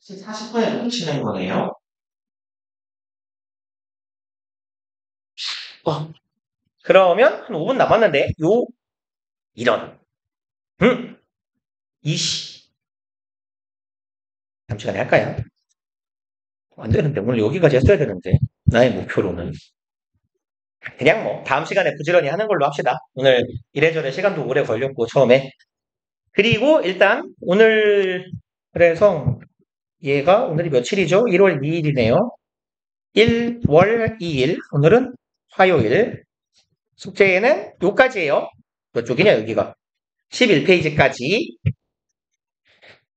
3시 40분에 훔치는 거네요. 그러면 한 5분 남았는데 이런 이씨 다음 시간에 할까요? 안 되는데 오늘 여기까지 했어야 되는데 나의 목표로는 그냥 뭐 다음 시간에 부지런히 하는 걸로 합시다. 오늘 이래저래 시간도 오래 걸렸고 처음에 그리고 일단 오늘 그래서 얘가 오늘이 며칠이죠? 1월 2일이네요. 1월 2일 오늘은 화요일 숙제에는 요까지예요. 몇 쪽이냐 여기가 11페이지까지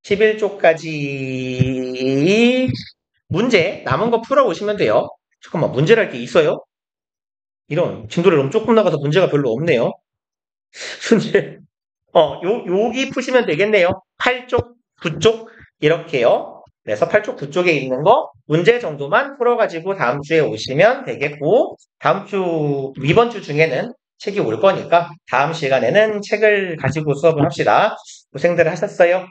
11쪽까지 문제 남은 거 풀어오시면 돼요. 잠깐만 문제랄 게 있어요? 이런 진도를 너무 조금 나가서 문제가 별로 없네요. 문제 여기 푸시면 되겠네요. 8쪽, 9쪽 이렇게요. 그래서 8쪽, 9쪽에 있는 거 문제 정도만 풀어가지고 다음 주에 오시면 되겠고 다음 주, 이번 주 중에는 책이 올 거니까 다음 시간에는 책을 가지고 수업을 합시다. 고생들 하셨어요.